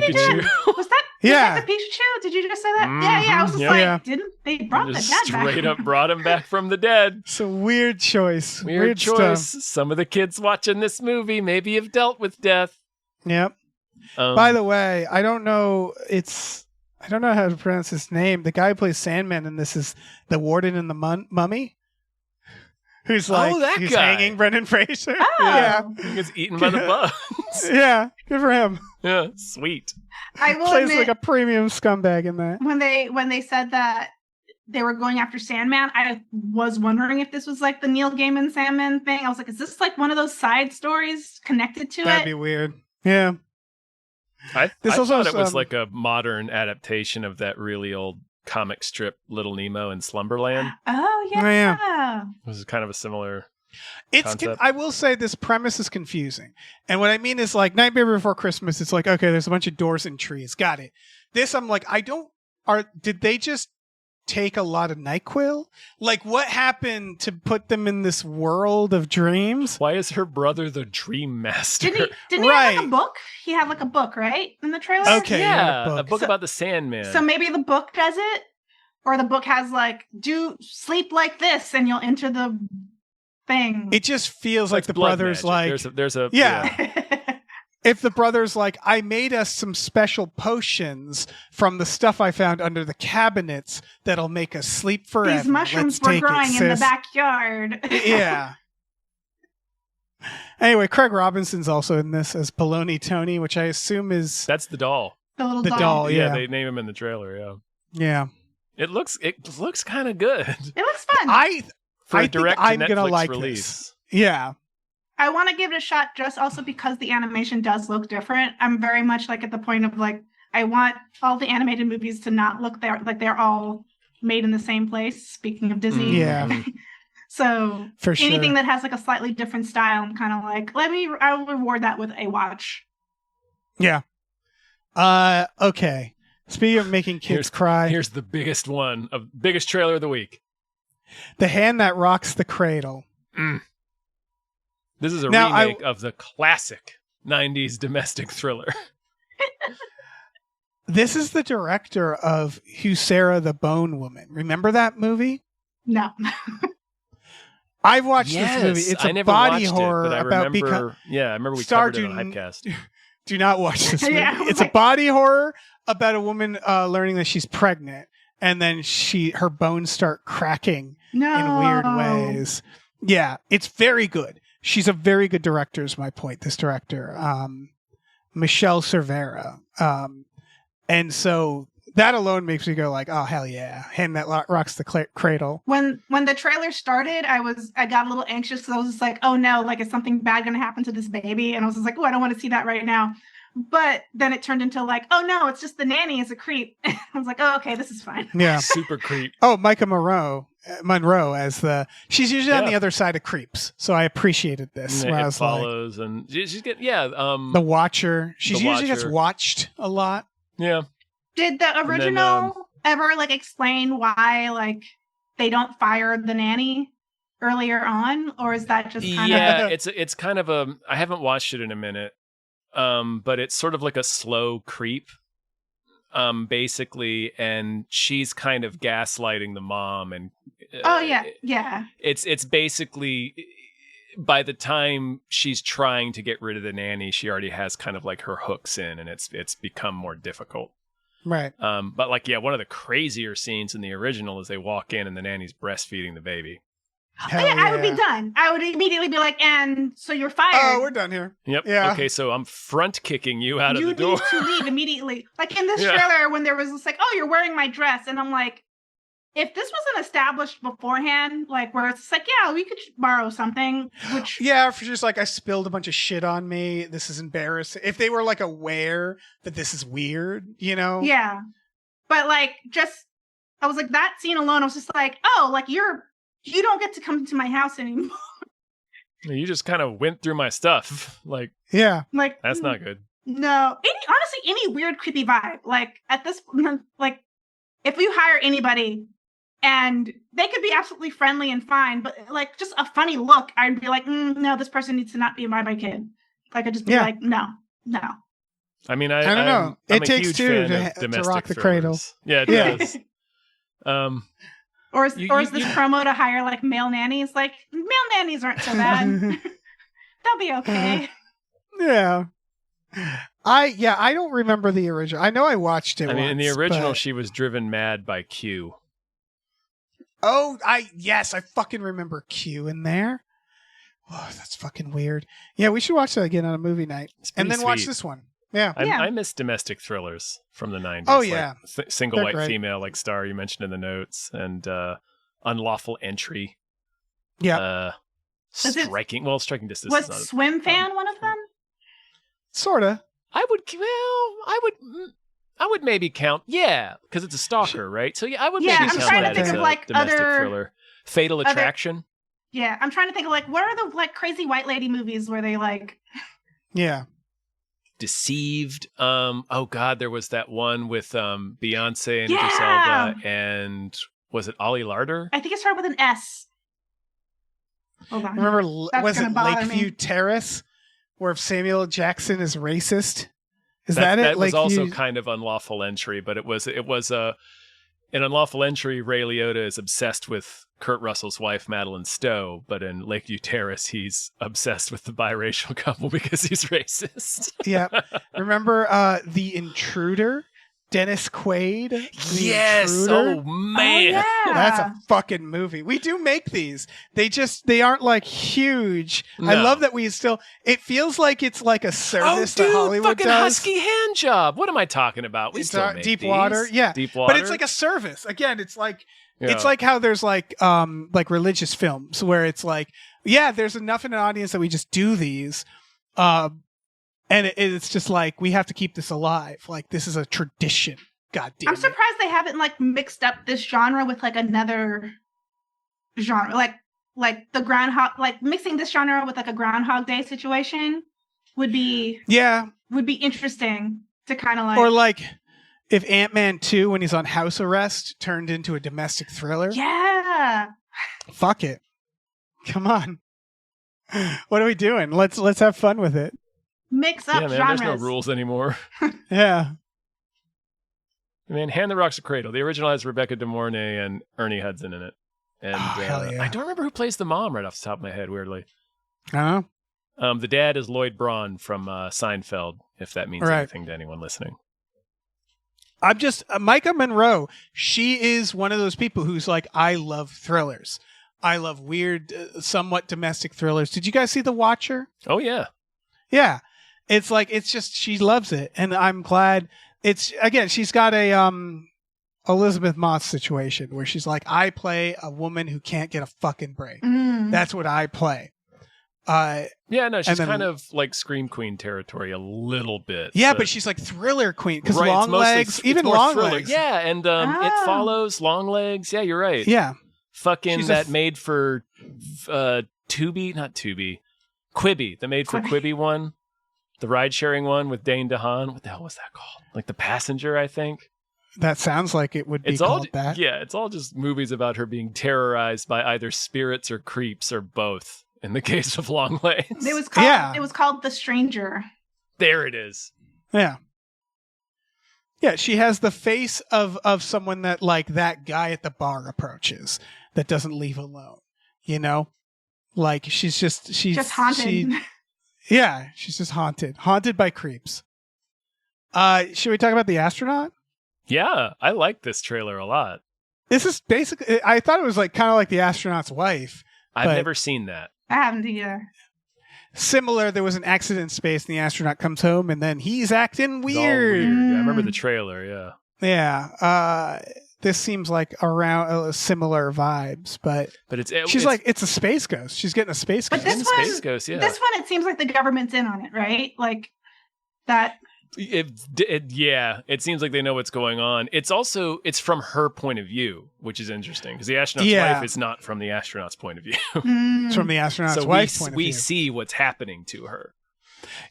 the Pikachu? Did you just say that? Mm-hmm. Yeah. I was just like, didn't they brought the dad back? Straight up brought him back from the dead. It's a weird choice. Weird choice. Stuff. Some of the kids watching this movie maybe have dealt with death. Yep. By the way, I don't know how to pronounce his name. The guy who plays Sandman in this is the warden in the Mummy. Who's like, who's hanging Brendan Fraser. Oh. Yeah. He gets eaten by the bugs. Yeah, good for him. Yeah, sweet. I will Plays admit, like a premium scumbag in that. When they said that they were going after Sandman, I was wondering if this was like the Neil Gaiman Sandman thing. I was like, is this like one of those side stories connected to That'd be weird. Yeah. I thought it was like a modern adaptation of that really old comic strip Little Nemo in Slumberland. Oh, yeah. This is kind of a similar concept. I will say this premise is confusing. And what I mean is like Nightmare Before Christmas, it's like, okay, there's a bunch of doors and trees. Got it. This, I'm like, did they just take a lot of NyQuil? Like, what happened to put them in this world of dreams? Why is her brother the Dream Master? Didn't he have like a book? He had like a book, right? In the trailer? Okay, yeah, a book about the Sandman. So maybe the book does it? Or the book has like, do sleep like this and you'll enter the thing. It just feels like the brother's magic. like... There's a If the brother's like, I made us some special potions from the stuff I found under the cabinets that'll make us sleep forever. These mushrooms were growing in the backyard. Yeah. Anyway, Craig Robinson's also in this as Baloney Tony, which I assume is... That's the doll. The little doll. Yeah, they name him in the trailer, Yeah. It looks kind of good. It looks fun. I think I'm going to like release. This. Yeah. I want to give it a shot just also because the animation does look different. I'm very much like at the point of like, I want all the animated movies to not look like they're all made in the same place. Speaking of Disney. Yeah. So for sure. Anything that has like a slightly different style, I'm kind of like, I'll reward that with a watch. Yeah. Okay. Speaking of making kids cry. Here's the biggest trailer of the week. The Hand That Rocks the Cradle. This is a remake of the classic 90s domestic thriller. This is the director of Husera the Bone Woman. Remember that movie? No. I've watched this movie. It's a body horror about becoming... Yeah, I remember we covered it on Hypecast. Do not watch this movie. Yeah, it's a body horror about a woman learning that she's pregnant, and then her bones start cracking in weird ways. Yeah, it's very good. she's a very good director is my point, this director. Michelle Cervera. And so that alone makes me go like, oh, hell yeah. Hand that rocks the cradle. When the trailer started, I got a little anxious because I was just like, oh no, like is something bad going to happen to this baby? And I was just like, oh, I don't want to see that right now. But then it turned into like, oh no, it's just the nanny is a creep. I was like, oh, okay, this is fine. Yeah. Super creep. Oh, Micah Monroe as she's usually on the other side of creeps. So I appreciated this. And where it I was follows like, and she's get the Watcher. She usually gets watched a lot. Yeah. Did the original ever like explain why like they don't fire the nanny earlier on, or is that just kind of it's kind of a I haven't watched it in a minute. But it's sort of like a slow creep, basically, and she's kind of gaslighting the mom, and it's basically by the time she's trying to get rid of the nanny, she already has kind of like her hooks in, and it's become more difficult. Right. But like one of the crazier scenes in the original is they walk in and the nanny's breastfeeding the baby. I would be done. I would immediately be like, and so you're fired. Oh, we're done here. Yep. Yeah. Okay, so I'm front kicking you out of the door. You need to leave immediately. Like in this trailer when there was this like, oh, you're wearing my dress. And I'm like, if this wasn't established beforehand, like where it's like, yeah, we could borrow something. Which if you're just like, I spilled a bunch of shit on me. This is embarrassing. If they were like aware that this is weird, you know? Yeah. But like I was like, that scene alone, I was just like, oh, like you don't get to come to my house anymore. You just kind of went through my stuff. Like, like that's not good. No, any weird, creepy vibe. Like at this, like if you hire anybody and they could be absolutely friendly and fine, but like just a funny look, I'd be like, no, this person needs to not be my kid. Like I'd just be like, no. I mean, I don't know. I'm it takes two to rock the cradle. Yeah, it does. Or is this promo to hire like male nannies? Like male nannies aren't so bad. They'll be okay. Yeah. I don't remember the original. I know I watched it. I mean, in the once, original, but... she was driven mad by Q. Oh, I fucking remember Q in there. Oh, that's fucking weird. Yeah, we should watch that again on a movie night, and then watch this one. Yeah. I miss domestic thrillers from the 90s. Oh, yeah. Like single They're white great. female, like Star, you mentioned in the notes, and Unlawful Entry. Yeah. Striking Distance. Was Swim Fan one of them? Sorta. I would maybe count, because it's a stalker, right? So I would maybe count that as a domestic thriller. Fatal Attraction. Yeah, I'm trying to think of like, what are the like crazy white lady movies where they like... Yeah. Deceived. Oh God, there was that one with Beyonce and Idris Elba, and was it Ollie Larder? I think it started with an S. Hold on. Remember, was it Lakeview Terrace, where Samuel Jackson is racist? Is that it? That was also kind of Unlawful Entry, but it was in Unlawful Entry, Ray Liotta is obsessed with Kurt Russell's wife, Madeline Stowe, but in Lakeview Terrace, he's obsessed with the biracial couple because he's racist. Yeah. Remember The Intruder? Dennis Quaid? Yes. Intruder? Oh, man. Oh, yeah. That's a fucking movie. We do make these. They aren't like huge. No. I love that it feels like it's like a service that Hollywood fucking does. Husky Hand Job. What am I talking about? We still make Deep these. Water. Yeah. Deep Water. But it's like a service. Again, it's like it's like how there's like religious films where it's like, there's enough in an audience that we just do these. And it's just like, we have to keep this alive. Like, this is a tradition. God damn I'm surprised they haven't like mixed up this genre with like another genre. Like the Groundhog, like mixing this genre with like a Groundhog Day situation would be interesting to kind of like. Or like if Ant-Man 2, when he's on house arrest, turned into a domestic thriller. Yeah. Fuck it. Come on. What are we doing? Let's have fun with it. Mix up genres. There's no rules anymore. Yeah. Man, Hand that Rocks the Cradle. The original has Rebecca De Mornay and Ernie Hudson in it. And hell yeah. I don't remember who plays the mom right off the top of my head, weirdly. I don't know. The dad is Lloyd Braun from Seinfeld, if that means anything to anyone listening. I'm just Micah Monroe. She is one of those people who's like, I love thrillers. I love weird, somewhat domestic thrillers. Did you guys see The Watcher? Oh yeah. Yeah. It's like, it's just, she loves it. And I'm glad she's got a Elizabeth Moss situation where she's like, I play a woman who can't get a fucking break. That's what I play. She's kind of like Scream Queen territory a little bit. Yeah, but she's like thriller queen because Longlegs, even Longlegs. Yeah, and It Follows, Longlegs. Yeah, you're right. Yeah. Fucking she's that made for Tubi, not Tubi, Quibi, the made for Quibi one, the ride sharing one with Dane DeHaan. What the hell was that called? Like The Passenger, I think. That sounds like it would be called that. Yeah, it's all just movies about her being terrorized by either spirits or creeps or both. In the case of Longlegs, it was called The Stranger. There it is. Yeah. Yeah, she has the face of someone that like that guy at the bar approaches that doesn't leave alone. You know, like she's just haunted. She's just haunted by creeps. Should we talk about The Astronaut? Yeah, I like this trailer a lot. This is basically, I thought it was like kind of like The Astronaut's Wife. I've never seen that. I haven't either. Similar, there was an accident in space and the astronaut comes home and then he's acting weird. Yeah, I remember the trailer, yeah. Yeah. This seems like around similar vibes, but she's like, it's a space ghost. She's getting a space ghost. But this one, it seems like the government's in on it, right? Like that. It seems like they know what's going on. It's from her point of view, which is interesting because the astronaut's wife is not from the astronaut's point of view. It's from the astronaut's wife's point of view. We see what's happening to her.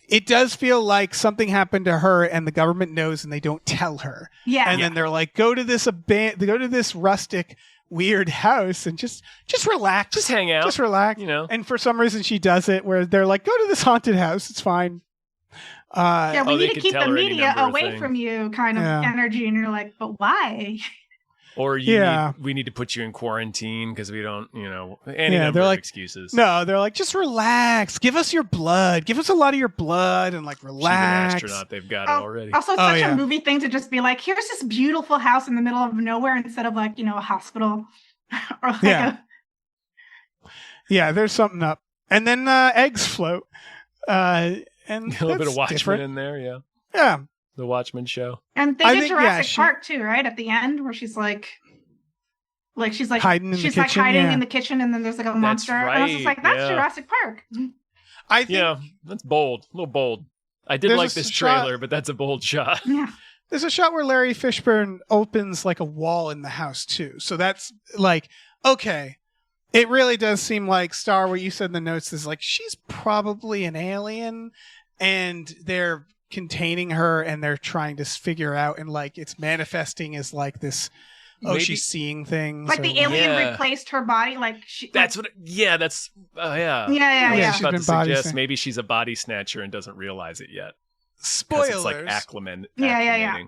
It does feel like something happened to her and the government knows and they don't tell her. Yeah. And then they're like, go to this rustic weird house and just relax. Just hang out. Just relax. You know. And for some reason she does it where they're like, go to this haunted house. It's fine. We need to keep the media away from you kind of energy. And you're like, but why? Or we need to put you in quarantine because we don't, any number of excuses. No, they're like, just relax. Give us your blood. Give us a lot of your blood and like relax. She's an astronaut. They've got it already. Also, it's such a movie thing to just be like, here's this beautiful house in the middle of nowhere instead of like, a hospital. Or like there's something up. And then eggs float. And a little bit of Watchmen different. in there, yeah. Yeah. The Watchmen show. And they did Jurassic Park too, right? At the end where she's like she's like hiding in the kitchen and then there's like a monster. Right. And I was just like, that's Jurassic Park. I think that's bold. A little bold. I did like this trailer, but that's a bold shot. Yeah. There's a shot where Larry Fishburne opens like a wall in the house too. So that's like, okay. It really does seem like Star, what you said in the notes is like, she's probably an alien and they're containing her and they're trying to figure out and like it's manifesting as like this, she's seeing things. Like the alien replaced her body. Like that's what, yeah. She's about to suggest maybe she's a body snatcher and doesn't realize it yet. Spoilers. It's like acclimating.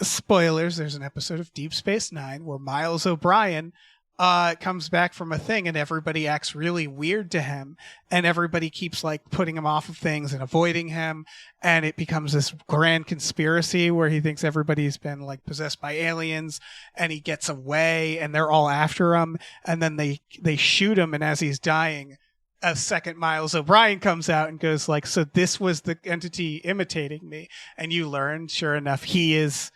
Spoilers. There's an episode of Deep Space Nine where Miles O'Brien comes back from a thing and everybody acts really weird to him and everybody keeps like putting him off of things and avoiding him and it becomes this grand conspiracy where he thinks everybody's been like possessed by aliens and he gets away and they're all after him and then they shoot him and as he's dying a second Miles O'Brien comes out and goes like, so this was the entity imitating me, and you learn sure enough he's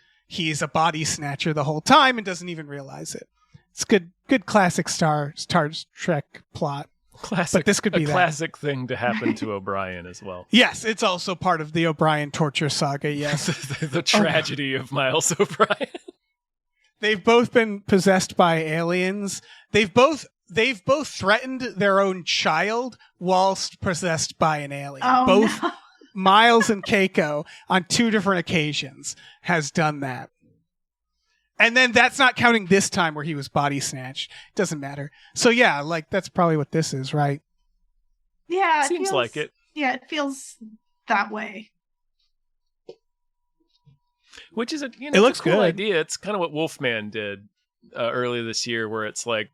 a body snatcher the whole time and doesn't even realize it. It's good classic Star Trek plot. Classic, but this could be a classic thing to happen to O'Brien as well. Yes, it's also part of the O'Brien torture saga. Yes, the tragedy of Miles O'Brien. They've both been possessed by aliens. They've both threatened their own child whilst possessed by an alien. Both no. Miles and Keiko on 2 different occasions has done that. And then that's not counting this time where he was body snatched. Doesn't matter. So yeah, like that's probably what this is, right? Yeah, it seems like it. Yeah, it feels that way. Which is it looks a cool good. idea. It's kind of what Wolfman did earlier this year, where it's like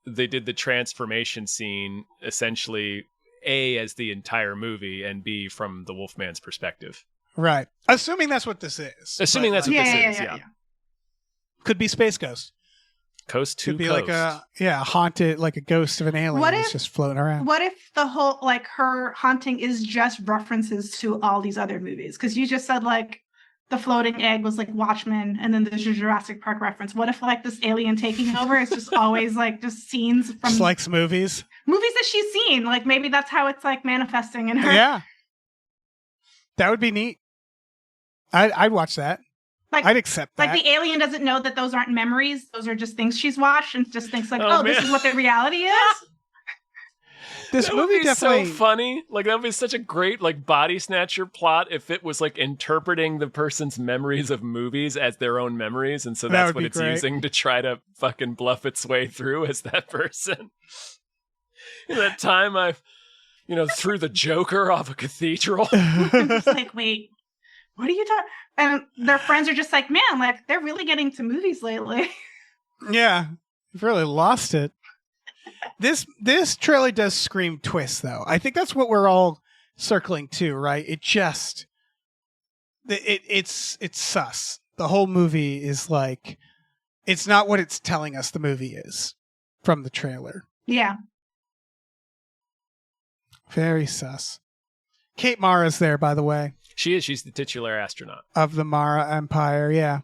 they did the transformation scene essentially A as the entire movie and B from the Wolfman's perspective. Right. Assuming that's what this is. Assuming that's what this is. Yeah. Could be Space Ghost. Coast to Could be coast. like a haunted, like a ghost of an alien What that's if- just floating around. What if the whole like her haunting is just references to all these other movies? Because you just said like the floating egg was like Watchmen, and then there's your Jurassic Park reference. What if like this alien taking over is just always like just scenes from Just likes movies. movies that she's seen? Like maybe that's how it's like manifesting in her. Yeah. That would be neat. I'd watch that. Like, I'd accept that. like the alien doesn't know that those aren't memories; those are just things she's watched, and just thinks like, Oh, "Oh, this man. is what the reality is." This That movie would be definitely. so funny. Like that would be such a great like body snatcher plot if it was like interpreting the person's memories of movies as their own memories, and so That that's would what be it's great. using to try to fucking bluff its way through as that person. That time I, threw the Joker off a cathedral. I'm just like, wait, what are you talking? And their friends are just like, man, like they're really getting to movies lately. Yeah, you've really lost it. This trailer does scream twist, though. I think that's what we're all circling to, right? It's sus. The whole movie is like, it's not what it's telling us the movie is from the trailer. Yeah. Very sus. Kate Mara's there, by the way, She is. She's the titular astronaut. of the Mara Empire. Yeah,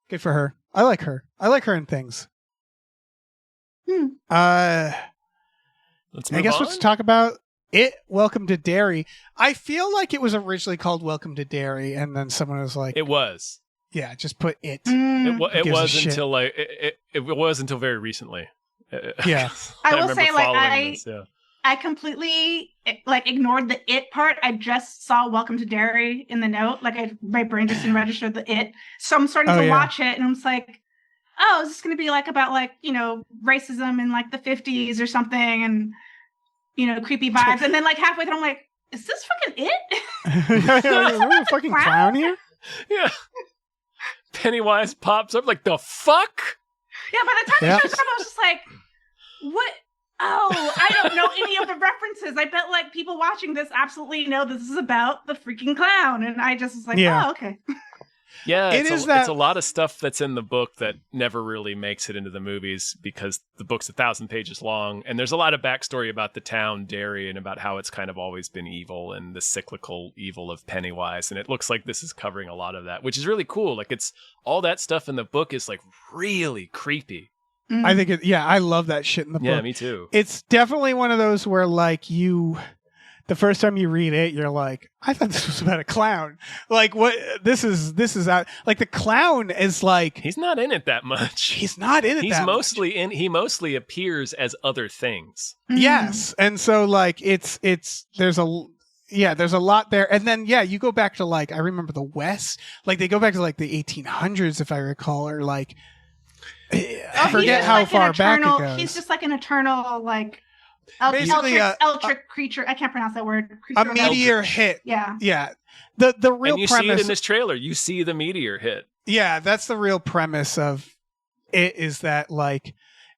good for her. I like her. I like her in things. Let's move I guess on. let's talk about it. Welcome to Derry. I feel like it was originally called Welcome to Derry, and then someone was like, It was. "Yeah, just put it." It Who gives a was shit? until like it was until very recently. Yeah. I will remember say, like, following this, yeah. I completely like ignored the it part. I just saw Welcome to Derry in the note. Like my brain just didn't register the it. So I'm starting to watch it, and I'm just like, oh, is this going to be like about like racism in like the 50s or something, and creepy vibes. And then like halfway through, I'm like, is this fucking it? Is there a fucking clown here? Yeah. Pennywise pops up like the fuck. Yeah. By the time it shows up, I was just like, what? Oh, I don't know any of the references. I bet like people watching this absolutely know this is about the freaking clown. And I just was like, oh, okay. Yeah, It it's is a lot of stuff that's in the book that never really makes it into the movies because the book's 1,000 pages long, and there's a lot of backstory about the town Derry and about how it's kind of always been evil and the cyclical evil of Pennywise, and it looks like this is covering a lot of that, which is really cool. Like it's all that stuff in the book is like really creepy. I think I love that shit in the book. Yeah, me too. It's definitely one of those where like the first time you read it, you're like, I thought this was about a clown. Like what this is out like the clown is like He's not in it that much. he's not in it. He's that mostly much. in. He mostly appears as other things. Yes, and so like it's there's a lot there, and then you go back to like I remember the West, like they go back to like the 1800s if I recall, or like I forget how like far back it goes. He's just like an eternal like Basically, eldritch creature. I can't pronounce that word. A meteor hit. Yeah. Yeah. The real And you premise see it in this trailer. You see the meteor hit. Yeah, that's the real premise of it, is that like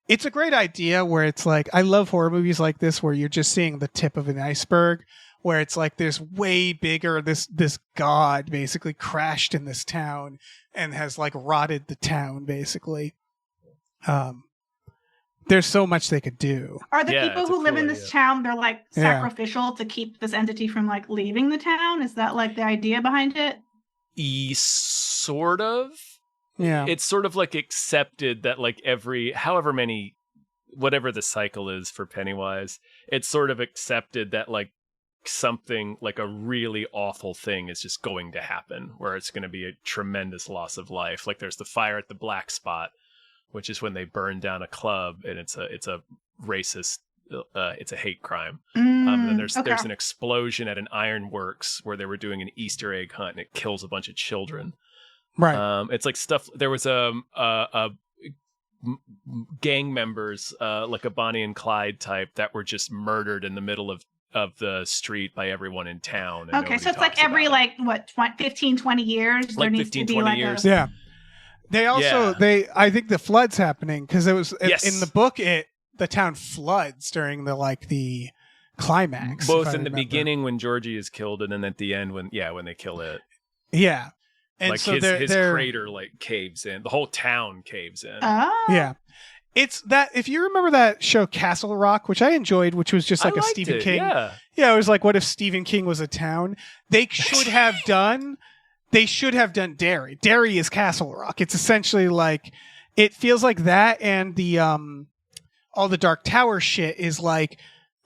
it's a great idea where it's like I love horror movies like this where you're just seeing the tip of an iceberg, where it's like there's way bigger this god basically crashed in this town and has like rotted the town basically. There's so much they could do. Are the people who live in this town, they're like Yeah. sacrificial to keep this entity from like leaving the town? Is that like the idea behind it? Sort of. Yeah. It's sort of like accepted that like every however many whatever the cycle is for Pennywise, it's sort of accepted that like something like a really awful thing is just going to happen, where it's going to be a tremendous loss of life. Like there's the fire at the Black Spot, which is when they burn down a club, and it's a racist, it's a hate crime. And then there's an explosion at an ironworks where they were doing an Easter egg hunt, and it kills a bunch of children. Right. It's like stuff. There was a gang members, like a Bonnie and Clyde type, that were just murdered in the middle of the street by everyone in town. And Okay, so it's like every like what 15, 20 years like there needs 15, to be 20 like years. Yeah. They also I think the flood's happening because it was Yes. in the book the town floods during the climax. Both if I in the remember. beginning when Georgie is killed, and then at the end when they kill it. Yeah. And like so his they're crater like caves in. The whole town caves in. Oh. yeah. It's that if you remember that show Castle Rock, which I enjoyed, which was just like I a liked Stephen it, King. Yeah. Yeah, it was like what if Stephen King was a town? They should have done Derry. Derry is Castle Rock. It's essentially like it feels like that, and the all the Dark Tower shit is like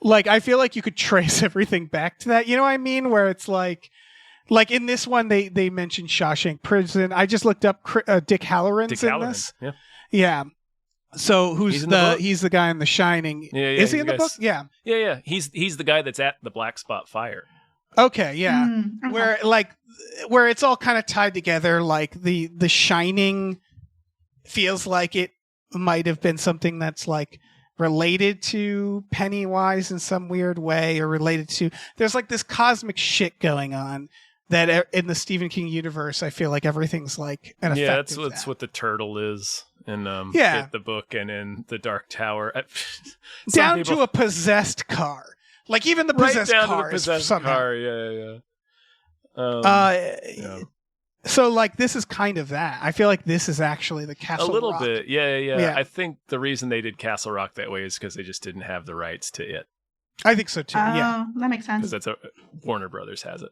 I feel like you could trace everything back to that. You know what I mean? Where it's like in this one they mentioned Shawshank Prison. I just looked up Dick Halloran's in this. Yeah. Yeah. So He's in the book? he's the guy in The Shining. Yeah, Is he he's in the the book? guy- Yeah. Yeah. He's the guy that's at the Black Spot Fire. Okay, yeah. Okay. Where it's all kind of tied together, like the Shining feels like it might have been something that's like related to Pennywise in some weird way, or related to there's like this cosmic shit going on that in the Stephen King universe I feel like everything's like an effect. Yeah, that's what the turtle is in Yeah. the book and in the Dark Tower. down to a possessed car. Like even the possessed down car to the is possessed somehow. car. Yeah. Yeah. So like this is kind of that. I feel like this is actually the A Castle little Rock. bit. Yeah. Yeah. I think the reason they did Castle Rock that way is because they just didn't have the rights to it. I think so too. Yeah. Oh, that makes sense. Because Warner Brothers has it.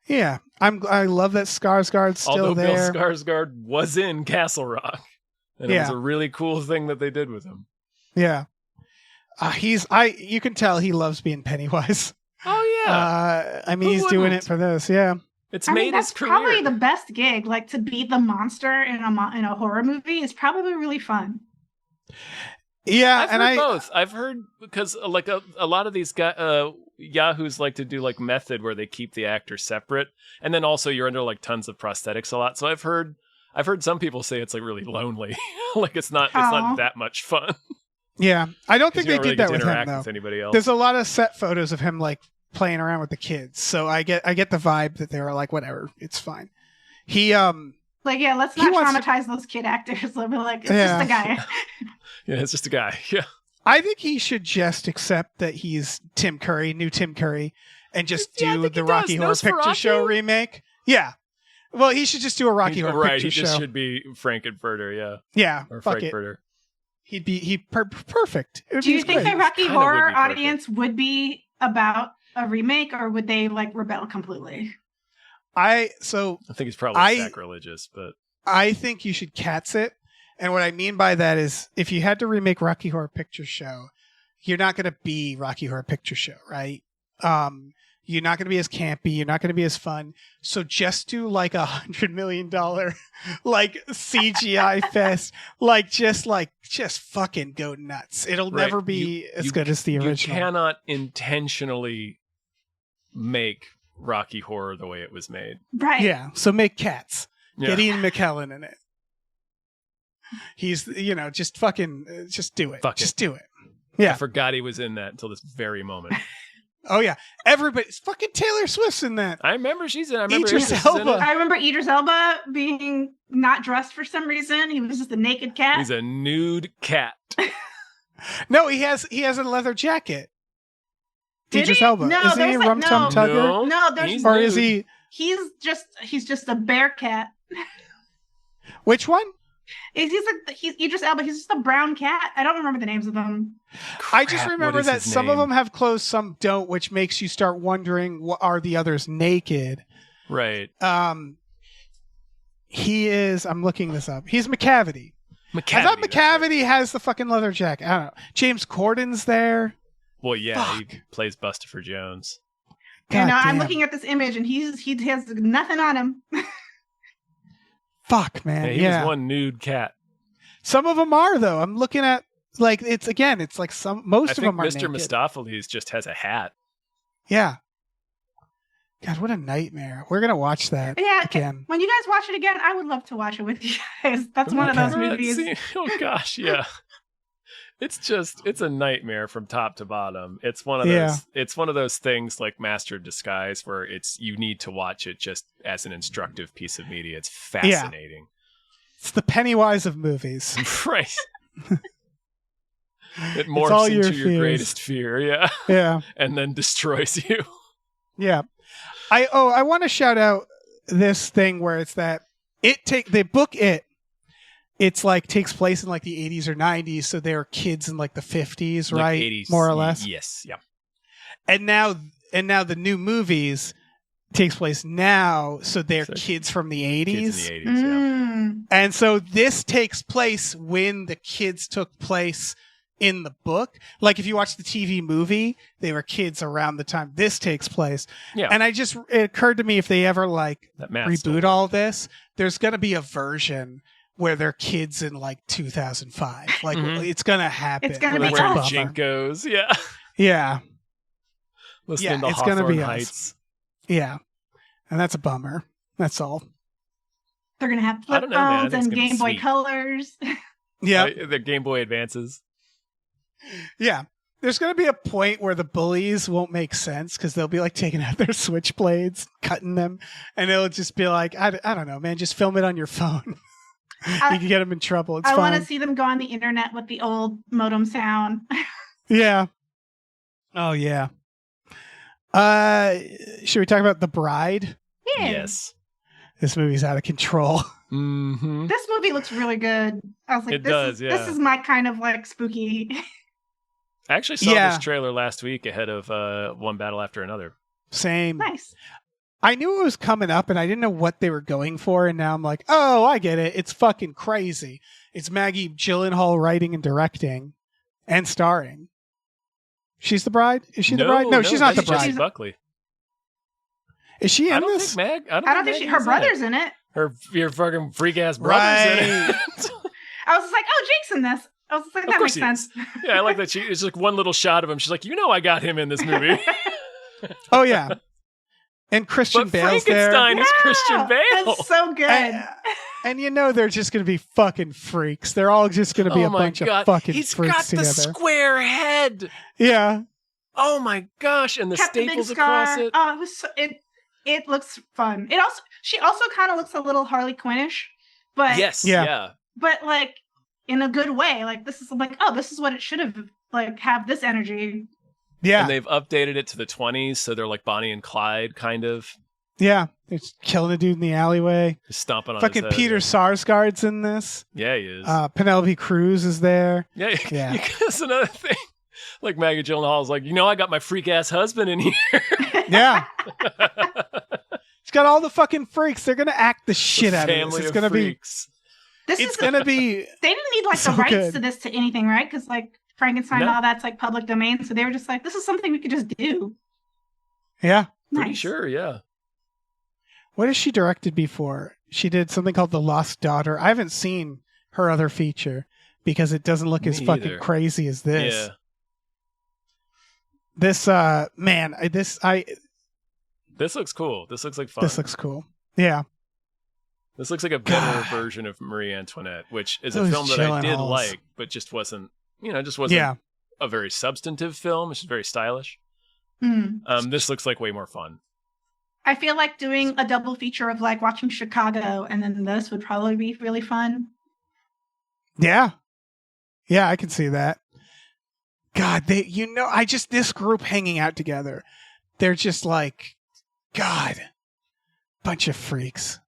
Yeah. I love that Skarsgård's still Although there. Bill Skarsgård was in Castle Rock. And it was a really cool thing that they did with him. Yeah. You can tell he loves being Pennywise. Oh, yeah. I mean, Who he's doing wouldn't? it for this. Yeah. It's I made mean, that's his career. probably the best gig. Like to be the monster in a horror movie is probably really fun. Yeah. I've heard both. I've heard because like a lot of these guys, Yahoos like to do like method where they keep the actors separate. And then also you're under like tons of prosthetics a lot. So I've heard some people say it's like really lonely. Like it's not that much fun. Yeah. I don't think You they don't really did get that to with him interact though. with anybody else. There's a lot of set photos of him like playing around with the kids. So I get the vibe that they were like, whatever, it's fine. He Like, yeah, let's He not wants to- traumatize those kid actors. They'll be like, it's Yeah. just a guy. Yeah, it's just a guy. Yeah. I think he should just accept that he's Tim Curry, new Tim Curry, and just Yeah, I do think the he Rocky does. Horror Picture Nosferatu? Show remake. Yeah. Well, he should just do a Rocky Horror Right, Picture he just Show. should be Frankenfurter, yeah. Yeah, Or fuck it. Frankfurter. He'd be perfect. It would Do be you think great. the Rocky Kinda would Horror be perfect. audience would be about a remake, or would they like rebel completely? I think he's probably sacrilegious, but I think you should cats it. And what I mean by that is if you had to remake Rocky Horror Picture Show, you're not going to be Rocky Horror Picture Show, right? You're not going to be as campy. You're not going to be as fun. So just do like $100 million like CGI fest. Just fucking go nuts. It'll Right. never be as good as the you original. cannot intentionally make Rocky Horror the way it was made. Right. Yeah. So make cats. Yeah. Get Ian McKellen in it. He's, just fucking, just do it. Fuck it. Just do it. I Yeah. forgot he was in that until this very moment. Oh yeah. Everybody's fucking Taylor Swift's in that. I remember she's in. I remember Idris Idris is in Elba. it. I remember Idris Elba being not dressed for some reason. He was just a naked cat. He's a nude cat. No, he has a leather jacket. Did Idris he? Elba. No, Isn't he there's a like- rum tum no. tugger? No, there's he's Or nude. is he he's just a bear cat. which one? He's Idris Elba. He's just a brown cat. I don't remember the names of them. I just Crap, remember what is that his some of name? them have clothes, some don't, which makes you start wondering what are the others naked. Right. He is I'm looking this up. He's McCavity. I thought McCavity. that's right. McCavity has the fucking leather jacket. I don't know. James Corden's there. Well, yeah, Fuck. he plays Bustopher Jones. And God I'm damn. looking at this image, and he has nothing on him. Fuck, man. Yeah, he Yeah. was one nude cat. Some of them are though. I'm looking at like it's like most I of think them are Mr. naked. Mistopheles just has a hat. Yeah. God, what a nightmare. We're gonna watch that Yeah, again. when you guys watch it again, I would love to watch it with you guys. That's one of Okay. those movies. Oh gosh, yeah. It's a nightmare from top to bottom. It's one of Yeah. those it's one of those things like Master of Disguise where you need to watch it just as an instructive piece of media. It's fascinating. It's the Pennywise of movies. Right. It all morphs your into your fears. greatest fear, yeah. Yeah. And then destroys you. Yeah. I want to shout out this thing where it's that it's like takes place in like the 80s or 90s, so they were kids in like the 50s, Like right? 80s, More or less. Yes, yeah. And now the new movies takes place now, so they're kids from the 80s. Kids in the 80s, yeah. And so this takes place when the kids took place in the book. Like if you watch the TV movie, they were kids around the time this takes place. Yeah. And it occurred to me, if they ever like That math reboot still all this, there's going to be a version where they're kids in like 2005. Like it's going to happen. It's gonna They're be wearing us. Jinkos, yeah. Yeah. Listening to it's gonna Hawthorne be us. Heights. Yeah. And that's a bummer. That's all. They're gonna have I flip don't know, man. I phones think it's and gonna be Game Boy sweet. Colors. Yeah. The Game Boy Advances. Yeah. There's going to be a point where the bullies won't make sense because they'll be like taking out their switchblades, cutting them, and it'll just be like, I don't know, man, just film it on your phone. You can get them in trouble. It's I fine. want to see them go on the internet with the old modem sound. Yeah. Oh, yeah. Should we talk about The Bride? Yeah. Yes. This movie's out of control. Mm-hmm. This movie looks really good. I was like, It this does, is, yeah. This is my kind of like spooky. I actually saw Yeah. this trailer last week ahead of One Battle After Another. Same. Nice. I knew it was coming up and I didn't know what they were going for. And now I'm like, oh, I get it. It's fucking crazy. It's Maggie Gyllenhaal writing and directing and starring. She's the bride? Is she the bride? No, she's not the that's Jessie bride. Buckley. Is she I in don't this? think I don't think her brother's in it. Your fucking freak ass brother's in it. I was just like, oh, Jake's in this. I was just like, Of that course makes he sense. Yeah, I like that. It's like one little shot of him. She's like, I got him in this movie. Oh, yeah. And Christian But Bale's there. Frankenstein is Christian Bale. That's so good. And you know they're just going to be fucking freaks. They're all just going to be a bunch of fucking He's freaks got the together. square head. Yeah. Oh my gosh, and the Kept the big staples scar. across it. Oh, it was it looks fun. She also kind of looks a little Harley Quinnish, but Yes, Yeah. yeah. but like in a good way. Like this is like, oh, this is what it should have like have this energy. Yeah. And they've updated it to the 20s, so they're like Bonnie and Clyde, kind of. Yeah. It's killing a dude in the alleyway. Just stomping on Fucking his head. Peter Sarsgaard's in this. Yeah, he is. Penelope Cruz is there. yeah, yeah. That's another thing. Like Maggie Gyllenhaal's like, I got my freak ass husband in here. Yeah. It's got all the fucking freaks. They're going to act the shit out of Family this. It's of going to be... freaks. This It's is going to be... they didn't need like so the rights good. to this to anything, right? Because like Frankenstein and No. all that's like public domain, so they were just like, this is something we could just do. Yeah. Pretty Nice. sure, yeah. What has she directed before? She did something called The Lost Daughter. I haven't seen her other feature because it doesn't look as Me fucking either. crazy as this. Yeah. This This looks cool. This looks like fun. this looks cool. Yeah. This looks like a better God. version of Marie Antoinette, which is Those a film that I did Gyllenhaals. like, but just wasn't Yeah. a very substantive film. It's just very stylish. Hmm. This looks like way more fun. I feel like doing a double feature of like watching Chicago and then this would probably be really fun. Yeah. Yeah, I can see that. God, this group hanging out together, they're just like, God, bunch of freaks.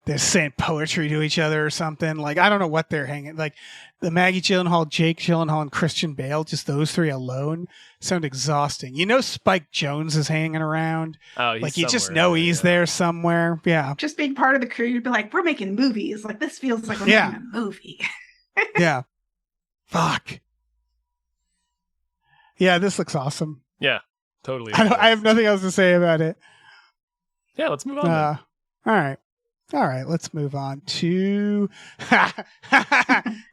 They're saying poetry to each other or something. Like, I don't know what they're hanging. Like, the Maggie Gyllenhaal, Jake Gyllenhaal, and Christian Bale, just those three alone sound exhausting. Spike Jonze is hanging around. Oh, he's Like, you just somewhere know in there, he's yeah. there somewhere. Yeah. Just being part of the crew, you'd be like, we're making movies. Like this feels like we're Yeah. making a movie. Yeah. Fuck. Yeah, this looks awesome. Yeah, totally. I have nothing else to say about it. Yeah, let's move on. then. All right, let's move on to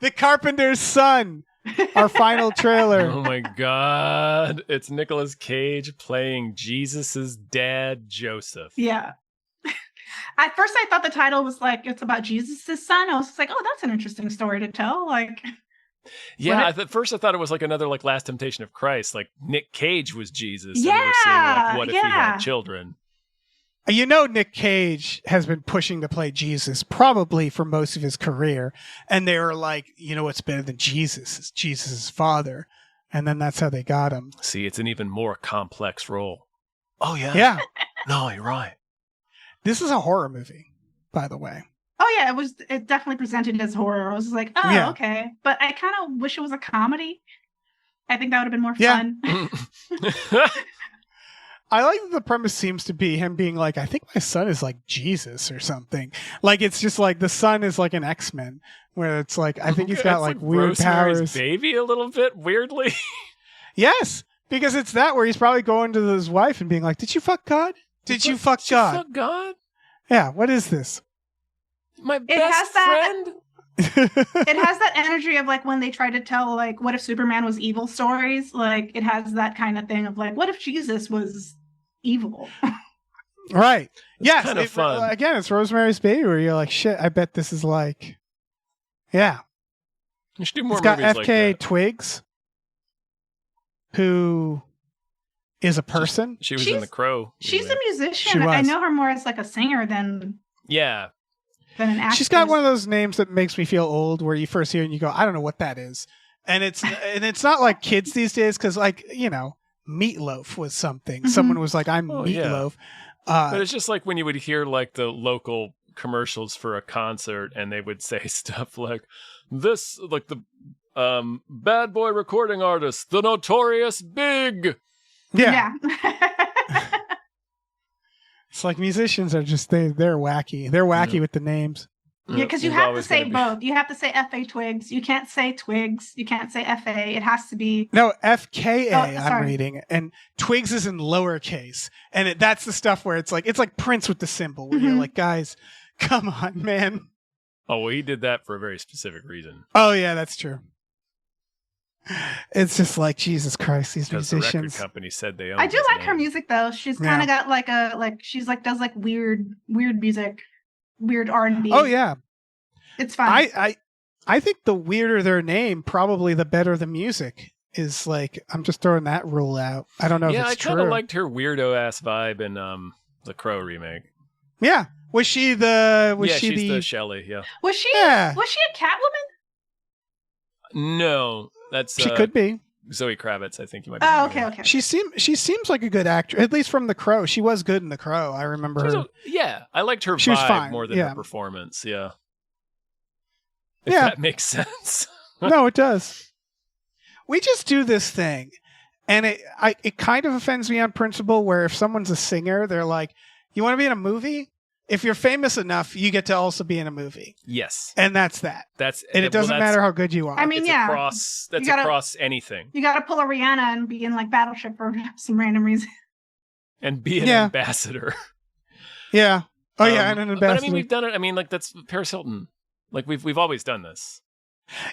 The Carpenter's Son, our final trailer. Oh my God. It's Nicolas Cage playing Jesus's dad, Joseph. Yeah. At first, I thought the title was like, it's about Jesus' son. I was just like, oh, that's an interesting story to tell. Like, Yeah, What at first I thought it was like another like Last Temptation of Christ. Like Nick Cage was Jesus. And they were saying like, what if he Yeah. had children? Nick Cage has been pushing to play Jesus probably for most of his career. And they were like, what's better than Jesus? It's Jesus' father. And then that's how they got him. See, it's an even more complex role. Oh, yeah. Yeah. No, you're right. This is a horror movie, by the way. Oh yeah, it definitely presented as horror. I was like, oh, Yeah. okay. But I kind of wish it was a comedy. I think that would have been more fun. I like that the premise seems to be him being like, I think my son is like Jesus or something. Like, it's just like the son is like an X-Men, where it's like, I think he's got like weird Rosemary's powers. Baby a little bit, weirdly. Yes, because it's that where he's probably going to his wife and being like, did you fuck God? Did you fuck God? Fuck God? Yeah, what is this? My It best has that- friend? It has that energy of like when they try to tell like what if Superman was evil stories. Like it has that kind of thing of like what if Jesus was evil. Right. Yes. kind of fun. Again, it's Rosemary's Baby where you're like, shit, I bet this is like, yeah. You should do more It's got movies FK like that. Twigs, who is a person. She was She's- in The Crow. She's a remake. musician. She was. I know her more as like a singer than Yeah. an actress. She's got one of those names that makes me feel old, where you first hear it and you go, I don't know what that is. And it's not like kids these days, because like, you know, Meatloaf was something. Mhm. Someone was like, I'm Oh, yeah. Meatloaf. But it's just like when you would hear like the local commercials for a concert and they would say stuff like this, like the bad boy recording artist, the Notorious Big. yeah. Yeah. It's like musicians are just, they're wacky. They're wacky Yeah. with the names. Yeah, because you There's have to always say gonna be- both. You have to say F.A. Twigs. You can't say Twigs. You can't say F.A. It has to be. No, FKA, Oh, I'm sorry. reading. And Twigs is in lowercase. And that's the stuff where it's like Prince with the symbol, where you're Mhm. like, guys, come on, man. Oh, well, he did that for a very specific reason. Oh, yeah, that's true. It's just like, Jesus Christ, these Because the record musicians. company said they owned I do his like her name. music though. She's Yeah. kind of got like she's like does like weird music, weird R&B. Oh, yeah. It's fun. I think the weirder their name, probably the better the music is. Like, I'm just throwing that rule out. I don't know Yeah, if I it's kind of true. liked her weirdo ass vibe in the Crow remake. Yeah. Was she the, she's the Shelley, yeah. was she Yeah. was she a Catwoman? No, that's She could be. Zoe Kravitz, I think you might be Oh, thinking okay, of. okay. She seems like a good actress, at least from The Crow. She was good in The Crow. I remember She was her. yeah, I liked her She was vibe fine, more than yeah. her performance, yeah. If Yeah. that makes sense. No, it does. We just do this thing, and it kind of offends me on principle. Where if someone's a singer, they're like, "You want to be in a movie? If you're famous enough, you get to also be in a movie." Yes. And that's that. That's And it doesn't matter how good you are. I mean, it's yeah. across that's You gotta- across anything. You got to pull a Rihanna and be in like Battleship for some random reason. And be an Yeah. ambassador. Yeah. Oh yeah, and an But I ambassador. mean we've done it. I mean, like that's Paris Hilton. Like we've always done this.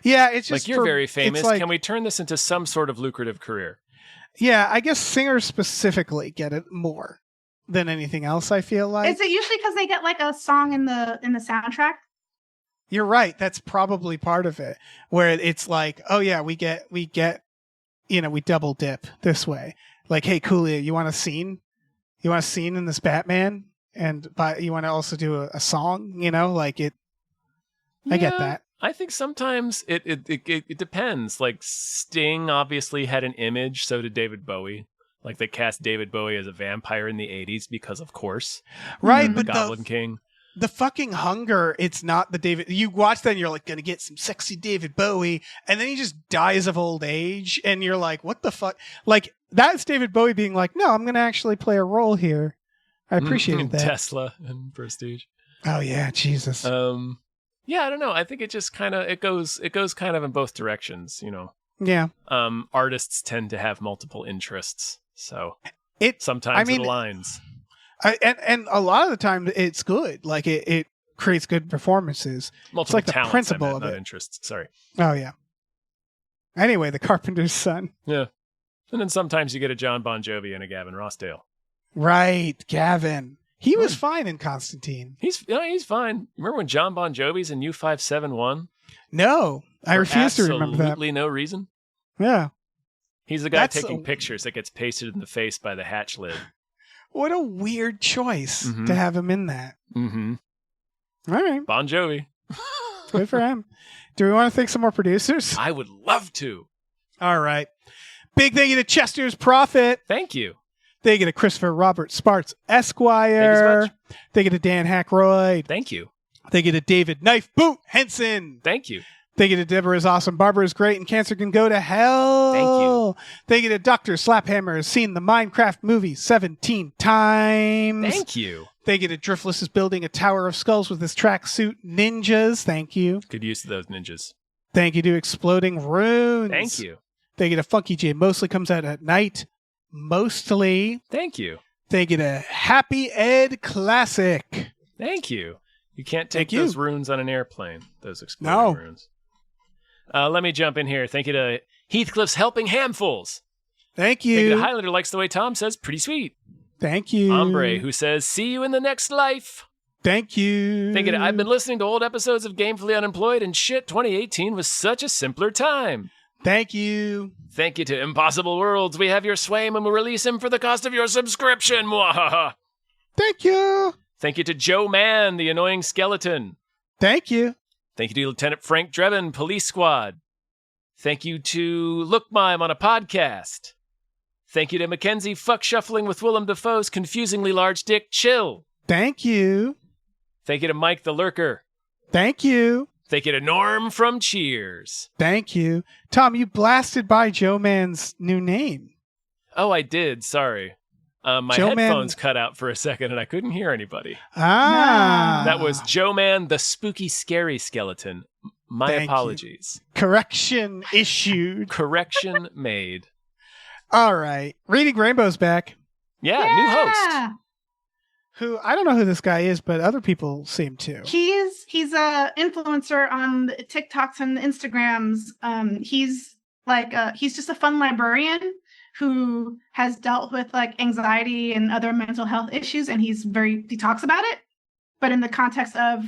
Yeah, it's just Like you're very it's famous. like- Can we turn this into some sort of lucrative career? Yeah, I guess singers specifically get it more than anything else. I feel like Is it usually because they get like a song in the soundtrack? you're right. That's probably part of it. Where it's like, oh yeah, we get, you know, we double dip this way. Like, hey, Coolio, you want a scene? You want a scene in this Batman? But you want to also do a song? You know, like it. I get Yeah, that. I think sometimes it depends. Like Sting obviously had an image, so did David Bowie. Like they cast David Bowie as a vampire in the 80s because of course. Right, Mhm. but Goblin King. the fucking hunger, it's not the David. You watch that and you're like, gonna get some sexy David Bowie. And then he just dies of old age. And you're like, what the fuck? Like, that's David Bowie being like, no, I'm gonna actually play a role here. I appreciated that. Tesla and Prestige. Oh, yeah, Jesus. Yeah, I don't know. I think it just kind of it goes kind of in both directions, you know. Yeah. Artists tend to have multiple interests, so It sometimes mean, it aligns. and a lot of the time it's good. Like it creates good performances. Multiple like the talents, principle I meant, of not it. interests. Sorry. Oh yeah. Anyway, the Carpenter's son. Yeah. And then sometimes you get a John Bon Jovi and a Gavin Rossdale. Right, Gavin. He was fine in Constantine. He's fine. Remember when John Bon Jovi's in U571? No, I For refuse to remember that. Absolutely no reason. Yeah. He's the guy That's taking a- pictures that gets pasted in the face by the hatch lid. What a weird choice Mhm. to have him in that. Mm-hmm. All right. Bon Jovi. Good for him. Do we want to thank some more producers? I would love to. All right. Big thank you to Chester's Prophet. Thank you. They get a Christopher Robert Sparks Thank Esquire. you so much. They get a Dan Hackroyd. Thank you. They get a David Knife Boot Henson. Thank you. They get a Deborah's awesome. Barbara's great and cancer can go to hell. Thank you. They get a Dr. Slaphammer has seen the Minecraft movie 17 times. Thank you. They get a Driftless is building a Tower of Skulls with his tracksuit ninjas. Thank you. Good use of those ninjas. Thank you to Exploding Runes. Thank you. They get a Funky J Mostly comes out at night. Mostly. Thank you. They get a Happy Ed Classic. Thank you. You can't take Thank you. those runes on an airplane. Those exploding No. runes. Let me jump in here. Thank you to Heathcliff's Helping Handfuls. Thank Thank you you. to Highlander likes the way Tom says, pretty sweet. Thank you. Ombre, who says, see you in the next life. Thank you. Thank you to I've been listening to old episodes of Gamefully Unemployed, and shit, 2018 was such a simpler time. Thank you. Thank you to Impossible Worlds. We have your Swaim and we'll release him for the cost of your subscription. Mwahaha. Thank you. Thank you to Joe Mann, the annoying skeleton. Thank you. Thank you to Lieutenant Frank Drebin, Police Squad. Thank you to Look Mime on a podcast. Thank you to Mackenzie Fuck Shuffling with Willem Dafoe's confusingly large dick Chill. Thank you. Thank you to Mike the Lurker. Thank you. Thank you to Norm from Cheers. Thank you. Tom, you blasted by Joe Man's new name. Oh, I did. Sorry. My Joe Man- headphones cut out for a second and I couldn't hear anybody. Ah. That was Joe Man, the spooky, scary skeleton. My Thank you. apologies. Correction issued. Correction made. All right. Reading Rainbow's back. Yeah, new host. Who, I don't know who this guy is, but other people seem to. He's a influencer on the TikToks and the Instagrams. He's just a fun librarian who has dealt with like anxiety and other mental health issues, and he talks about it, but in the context of,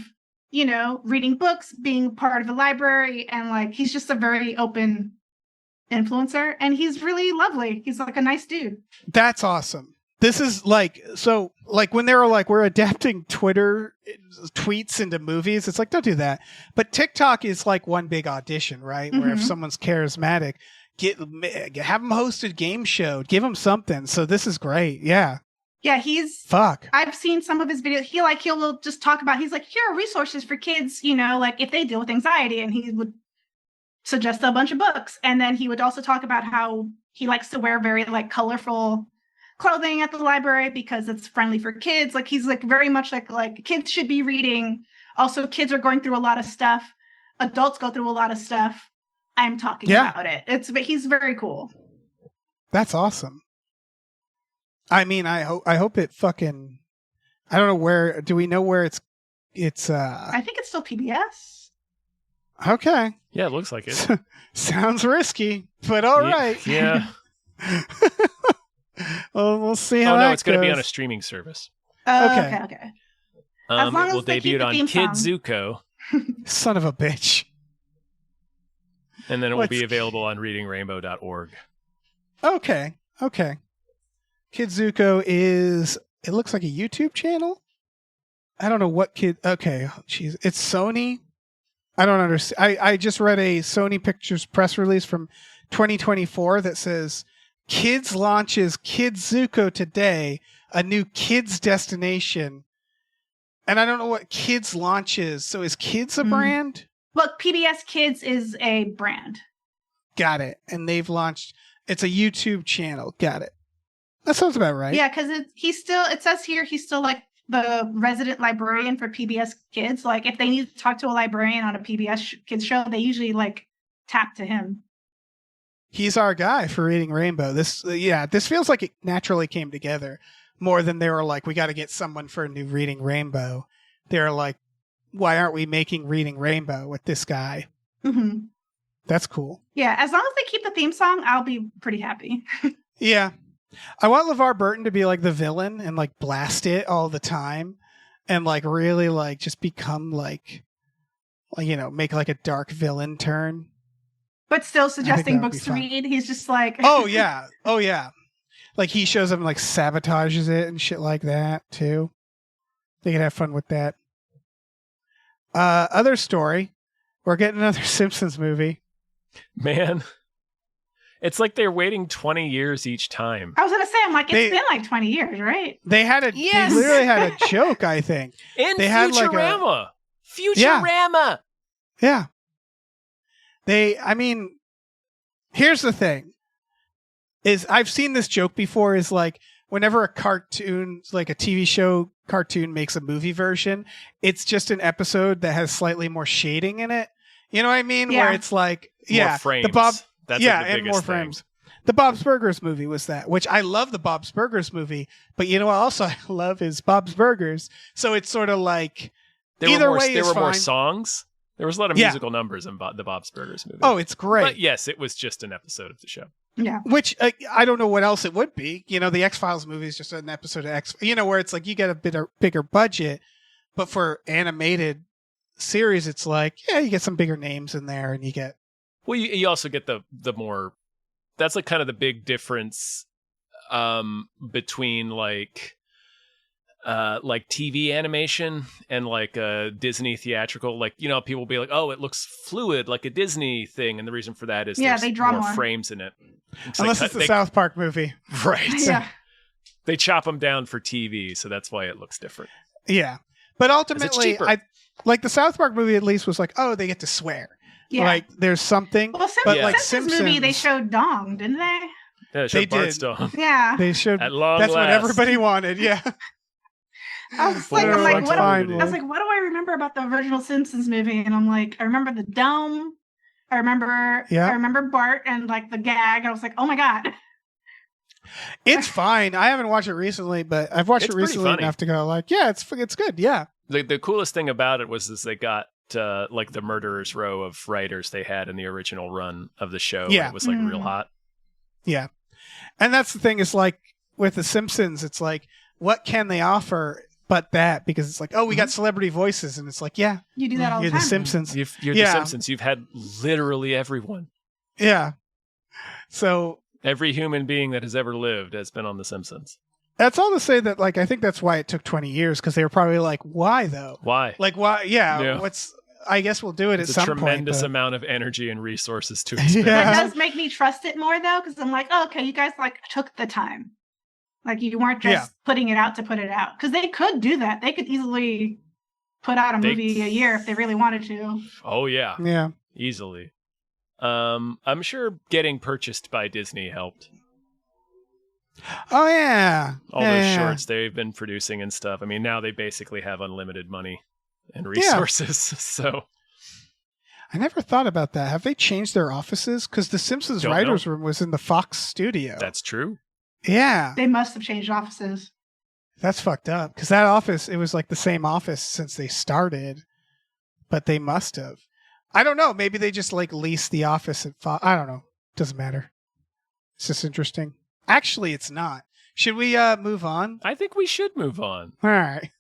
you know, reading books, being part of a library, and like he's just a very open influencer, and he's really lovely. He's like a nice dude. That's awesome. This is like, so like when they were like, we're adapting Twitter tweets into movies, it's like, don't do that. But TikTok is like one big audition, right? Where if someone's charismatic, have them host a game show, give them something. So this is great. Yeah. Yeah, Fuck. I've seen some of his videos. He'll just talk about, he's like, here are resources for kids, you know, like if they deal with anxiety, and he would suggest a bunch of books. And then he would also talk about how he likes to wear very like colorful clothing at the library because it's friendly for kids. Like he's like very much like kids should be reading. Also, kids are going through a lot of stuff. Adults go through a lot of stuff. I'm talking about it. But he's very cool. That's awesome. I mean, I hope it fucking, I don't know where, do we know where it's I think it's still PBS. Okay. Yeah, it looks like it. Sounds risky, but all right. Yeah. Well, we'll see how Oh, that no, it's going to be goes. on a streaming service. Okay. Okay. As long It as will they keep debut the on theme song. Kidzuko, Son of a bitch. and then it will What's- be available on readingrainbow.org. Okay. Kidzuko is, it looks like a YouTube channel. I don't know what okay. Jeez. It's Sony. I don't understand. I just read a Sony Pictures press release from 2024 that says Kids launches Kidzuko today, a new kids destination. And I don't know what Kids launches. So is Kids a brand? Look, PBS Kids is a brand. Got it. And they've launched, it's a YouTube channel. Got it. That sounds about right. Yeah, because it says here he's still like the resident librarian for PBS Kids. Like if they need to talk to a librarian on a PBS Kids show, they usually like tap to him. He's our guy for Reading Rainbow. This feels like it naturally came together more than they were like, we got to get someone for a new Reading Rainbow. They're like, why aren't we making Reading Rainbow with this guy? Mm-hmm. That's cool. Yeah, as long as they keep the theme song, I'll be pretty happy. Yeah. I want LeVar Burton to be like the villain and like blast it all the time and like really like just become like, you know, make like a dark villain turn. But still that suggesting would be books to fun. read. He's just like, Oh yeah. Like he shows up and like sabotages it and shit like that too. They could have fun with that. Other story. We're getting another Simpsons movie. Man, It's like they're waiting 20 years each time. I was gonna say, I'm like, it's been like 20 years, right? They literally had a joke, I think. They had Futurama. Futurama. Yeah. I mean, here's the thing. Is I've seen this joke before, is like whenever a cartoon, like a TV show cartoon makes a movie version, it's just an episode that has slightly more shading in it. You know what I mean? Yeah. Where it's like, more frames. That's yeah, like the and biggest more thing. frames. The Bob's Burgers movie was that, which I love the Bob's Burgers movie, but you know what also I love is Bob's Burgers. So it's sort of like either way there is were more fine. songs. There was a lot of musical numbers in the Bob's Burgers movie. Oh, it's great. But yes, it was just an episode of the show. Yeah. Which I don't know what else it would be. You know, the X-Files movie is just an episode of X. You know, where it's like you get a bigger budget, but for animated series, it's like, yeah, you get some bigger names in there, and you get. Well, you also get the more. That's like kind of the big difference between like TV animation and like Disney theatrical. Like, you know, people will be like, oh, it looks fluid like a Disney thing, and the reason for that is Yeah, there's they draw more frames in it. Unless it's the South Park movie, right? Yeah. They chop them down for TV, so that's why it looks different. Yeah, but ultimately, cheaper. I like the South Park movie. At least was like, oh, they get to swear. Yeah. Like there's something. Well, but Yeah. like Simpsons movie, they showed Dong, didn't they? Yeah, They Bart's did. dog. Yeah. They should. At long That's what last. everybody wanted. Yeah. I was Full like, of what do I fun. was like, what do I remember about the original Simpsons movie? And I'm like, I remember the dome. I remember Bart and like the gag. I was like, oh my God. It's fine. I haven't watched it recently, but I've watched It's it pretty recently funny. enough to go like, yeah, it's good. Yeah. The coolest thing about it was they got like the murderer's row of writers they had in the original run of the show. Yeah. And it was like real hot. Yeah. And that's the thing is like with the Simpsons, it's like, what can they offer but that? Because it's like, oh, we got celebrity voices. And it's like, yeah, You do that all the you're time. the Simpsons. You're Yeah. the Simpsons. You've had literally everyone. Yeah. So Every human being that has ever lived has been on The Simpsons. that's all to say that, like, I think that's why it took 20 years, because they were probably like, why though? Why? Like, why? Yeah. Yeah. I guess we'll do it It's at a some point. tremendous but- amount of energy and resources to expend. Yeah. That does make me trust it more though, because I'm like, oh, okay, you guys like took the time. Like you weren't just putting it out to put it out. Because they could do that. They could easily put out a movie a year if they really wanted to. Oh, yeah. Yeah. Easily. I'm sure getting purchased by Disney helped. Oh, yeah. All Yeah, those yeah. shorts they've been producing and stuff. I mean, now they basically have unlimited money and resources. So I never thought about that. Have they changed their offices? Because the Simpsons Don't writers' room was in the Fox studio. that's true. Yeah. They must have changed offices. That's fucked up. Because that office, it was like the same office since they started. But they must have. I don't know. Maybe they just like leased the office at Fox. I don't know. Doesn't matter. It's just interesting. Actually, it's not. Should we move on? I think we should move on. All right.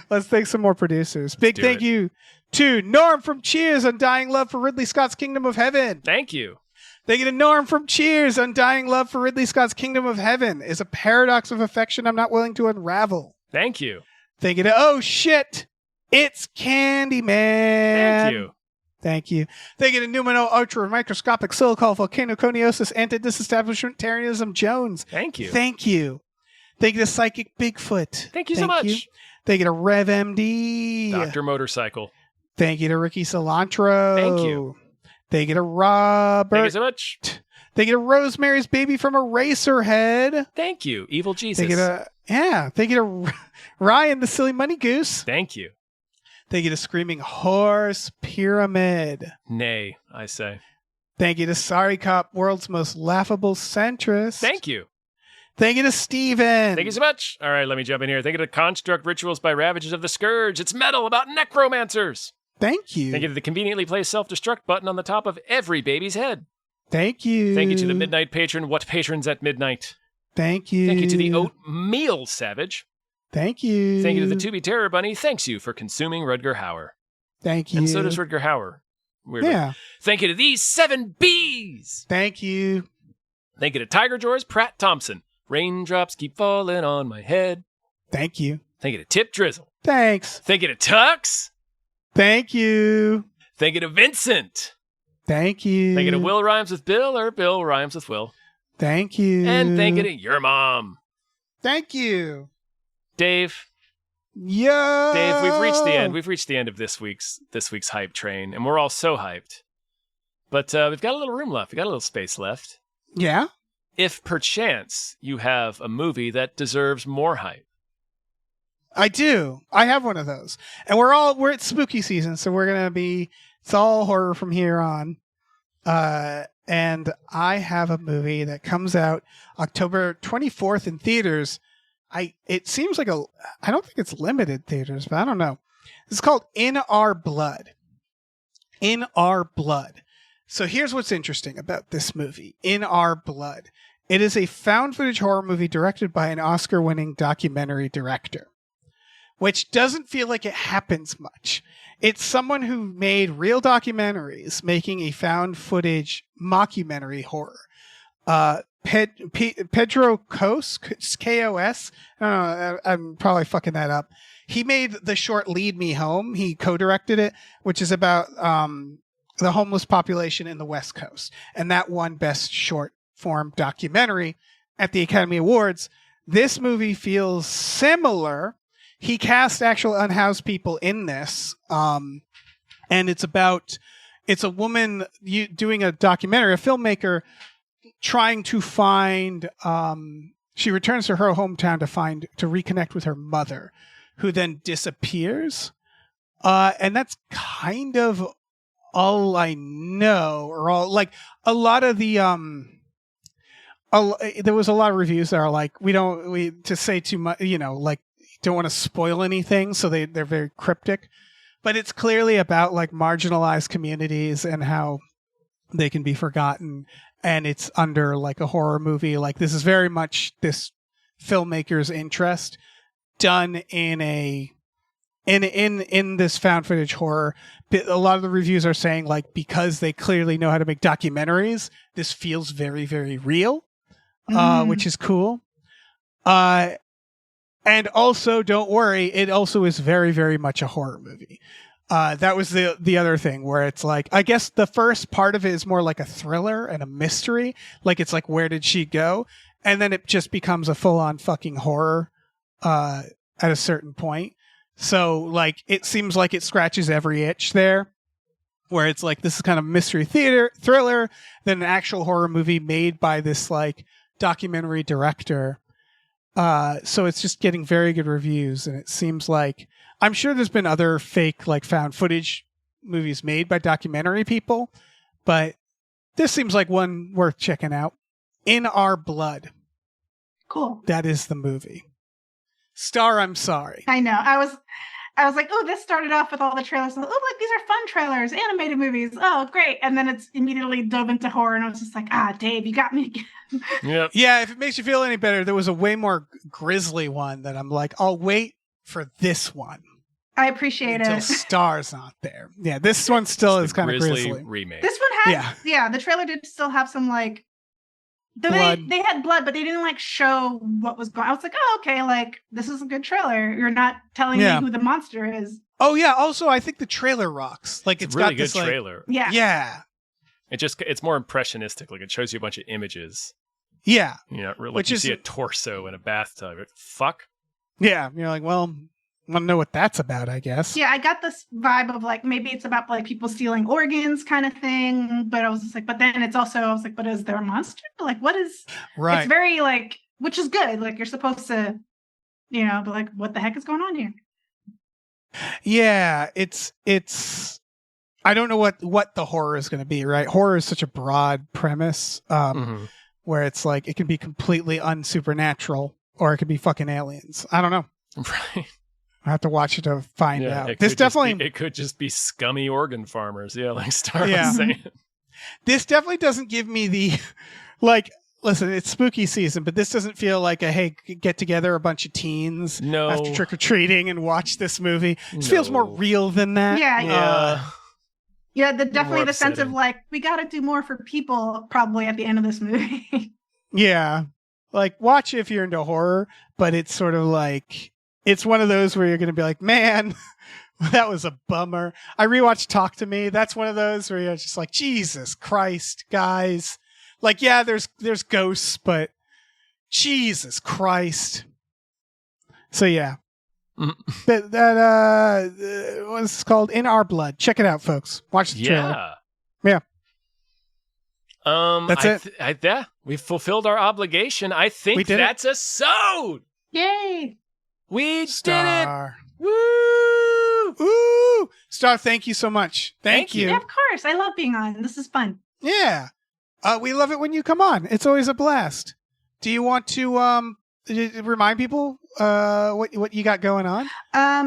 Let's thank some more producers. Big do thank it. you to Norm from Cheers, Undying Love for Ridley Scott's Kingdom of Heaven. Thank you. Thank you to Norm from Cheers, Undying Love for Ridley Scott's Kingdom of Heaven is a paradox of affection I'm not willing to unravel. Thank you. Thank you to Oh Shit, It's Candyman. Thank you. Thank you. Thank you to Numino Ultra Microscopic Silicol Volcano Coniosis Anti-Disestablishmentarianism Jones. Thank you. Thank you. Thank you to Psychic Bigfoot. Thank you so much. Thank you to Rev MD. Dr. Motorcycle. Thank you to Ricky Cilantro. Thank you. Thank you to Robert. Thank you so much. Thank you to Rosemary's Baby from Eraserhead. Thank you. Evil Jesus. Thank you to Thank you to Ryan the Silly Money Goose. Thank you. Thank you to Screaming Horse Pyramid. Nay, I say. Thank you to Sorry Cop, world's most laughable centrist. Thank you. Thank you to Steven. Thank you so much. All right, let me jump in here. Thank you to Construct Rituals by Ravages of the Scourge. It's metal about necromancers. Thank you. Thank you to the conveniently placed self-destruct button on the top of every baby's head. Thank you. Thank you to the Midnight Patron. What patrons at midnight? Thank you. Thank you to the Oatmeal Savage. Thank you. Thank you to the Tubi Terror Bunny. Thanks you for consuming Rudger Hauer. Thank you. And so does Rudger Hauer. Weirdly. Yeah. Thank you to these 7 Bs. Thank you. Thank you to Tiger Drawers Pratt Thompson. Raindrops keep falling on my head. Thank you. Thank you to Tip Drizzle. Thanks. Thank you to Tux. Thank you. Thank you to Vincent. Thank you. Thank you to Will Rhymes with Bill or Bill Rhymes with Will. Thank you. And thank you to your mom. Thank you. Dave. Yo. Dave, we've reached the end. We've reached the end of this week's hype train, and we're all so hyped. But we've got a little room left. We've got a little space left. Yeah? If perchance you have a movie that deserves more hype. I do. I have one of those. And we're at spooky season, so it's all horror from here on. And I have a movie that comes out October 24th in theaters. It seems like I don't think it's limited theaters, but I don't know. It's called In Our Blood. In Our Blood. So here's what's interesting about this movie, In Our Blood. It is a found footage horror movie directed by an Oscar-winning documentary director, which doesn't feel like it happens much. It's someone who made real documentaries making a found footage mockumentary horror. Pedro Cos, K-O-S. I don't know, I'm probably fucking that up. He made the short Lead Me Home. He co-directed it, which is about the homeless population in the West Coast. And that won Best Short Form Documentary at the Academy Awards. This movie feels similar. He cast actual unhoused people in this. And it's a woman doing a documentary, a filmmaker trying to find, she returns to her hometown to reconnect with her mother, who then disappears. And that's kind of all I know, or all, like, a lot of the, there was a lot of reviews that are like, to say too much, like, don't want to spoil anything. So they're very cryptic, but it's clearly about like marginalized communities and how they can be forgotten. And it's under like a horror movie. Like, this is very much this filmmaker's interest done in this found footage horror. A lot of the reviews are saying, like, because they clearly know how to make documentaries, this feels very, very real, which is cool. And also, don't worry, it also is very, very much a horror movie. That was the other thing, where it's like, I guess the first part of it is more like a thriller and a mystery. Like, it's like, where did she go? And then it just becomes a full-on fucking horror at a certain point. So, like, it seems like it scratches every itch there, where it's like, this is kind of mystery thriller, then an actual horror movie made by this, like, documentary director. So it's just getting very good reviews, and it seems like, I'm sure there's been other fake, like, found footage movies made by documentary people, but this seems like one worth checking out. In Our Blood. Cool. That is the movie. Star, I'm sorry. I know. I was like, oh, this started off with all the trailers. Oh, look, these are fun trailers, animated movies. Oh, great. And then it's immediately dove into horror, and I was just like, Dave, you got me again. Yep. Yeah, if it makes you feel any better, there was a way more grisly one that I'm like, I'll wait for this one. I appreciate until it. Star's not there. Yeah, this one still is kind of grisly. Remake. This one had, the trailer did still have some, like, they had blood, but they didn't, like, show what was going on. I was like, oh, okay, like, this is a good trailer. You're not telling me who the monster is. Oh, yeah. Also, I think the trailer rocks. Like, it's a really got good this, like, trailer. Yeah. Yeah. It's more impressionistic. Like, it shows you a bunch of images. Yeah. Like, you see a torso in a bathtub. Fuck. Yeah. You're like, well, I want to know what that's about, I guess. Yeah, I got this vibe of, like, maybe it's about, like, people stealing organs kind of thing. But I was just like, but then it's also, I was like, but is there a monster? Like, what is... Right. It's very, like, which is good. Like, you're supposed to, but, like, what the heck is going on here? Yeah, it's... I don't know what the horror is going to be, right? Horror is such a broad premise, where it's like, it can be completely unsupernatural, or it could be fucking aliens. I don't know. Right. I have to watch it to find out. It could just be scummy organ farmers. Yeah, like Star was saying. This definitely doesn't give me the, like, listen, it's spooky season, but this doesn't feel like hey, get together a bunch of teens after trick-or-treating and watch this movie. It feels more real than that. Yeah. Definitely the sense of, like, we got to do more for people probably at the end of this movie. Yeah. Like, watch it if you're into horror, but it's sort of like, it's one of those where you're going to be like, man, That was a bummer. I rewatched Talk to Me. That's one of those where you're just like, Jesus Christ, guys. Like, yeah, there's ghosts, but Jesus Christ. So yeah. That what's it called? In Our Blood. Check it out, folks. Watch the trailer. Yeah. That's it. Yeah, we fulfilled our obligation. I think that's a sode. Yay! We Star. did it. Woo! Woo! Star, thank you so much. Thank you. Yeah, of course. I love being on. This is fun. Yeah. We love it when you come on. It's always a blast. Do you want to remind people what you got going on?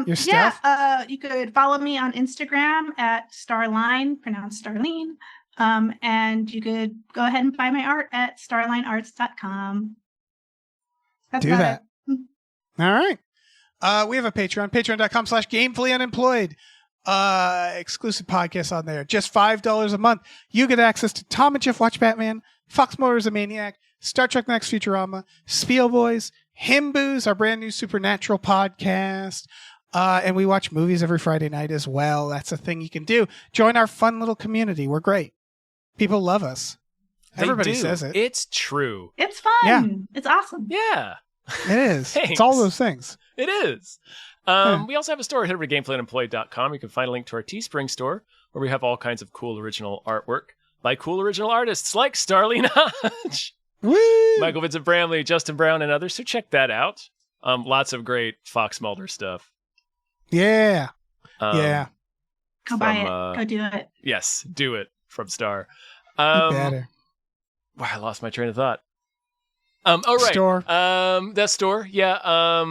Your stuff? Yeah. You could follow me on Instagram at Starline, pronounced Starline. And you could go ahead and buy my art at starlinearts.com. That's Do that. All right. We have a Patreon, patreon.com/gamefullyunemployed. Exclusive podcasts on there. Just $5 a month. You get access to Tom and Jeff Watch Batman, Fox Mulder is a Maniac, Star Trek The Next Futurama, Spiel Boys, Himboos, our brand new Supernatural podcast. And we watch movies every Friday night as well. That's a thing you can do. Join our fun little community. We're great. People love us. Everybody says it. It's true. It's fun. Yeah. It's awesome. Yeah. It is. Thanks. It's all those things. It is. We also have a store. Head over to gameplayunemployed.com. You can find a link to our Teespring store where we have all kinds of cool original artwork by cool original artists like Starline Hodge, Michael Vincent Bramley, Justin Brown, and others. So check that out. Lots of great Fox Mulder stuff. Yeah. Go buy it. Go do it. Yes, do it from Star. You better. Wow, I lost my train of thought. Right. Store. That store. Yeah.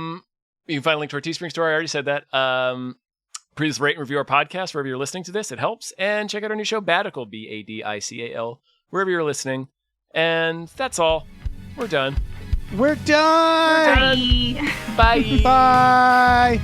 You can find a link to our Teespring store. I already said that. Please rate and review our podcast wherever you're listening to this. It helps. And check out our new show, Badical, Badical, wherever you're listening. And that's all. We're done. We're done. Bye. Bye.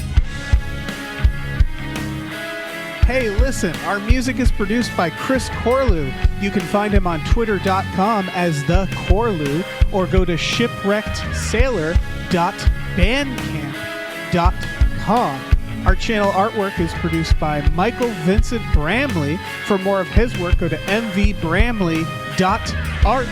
Hey, listen, our music is produced by Chris Corlew. You can find him on twitter.com as The Corlew or go to shipwreckedsailor.bandcamp.com. Our channel artwork is produced by Michael Vincent Bramley. For more of his work, go to mvbramley.art.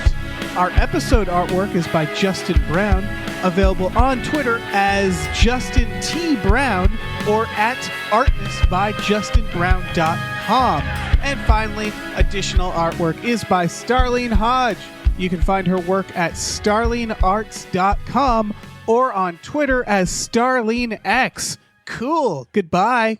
Our episode artwork is by Justin Brown, available on Twitter as Justin T. Brown or at artnessbyjustinbrown.com. And finally, additional artwork is by Starline Hodge. You can find her work at starlinearts.com or on Twitter as StarlineX. Cool. Goodbye.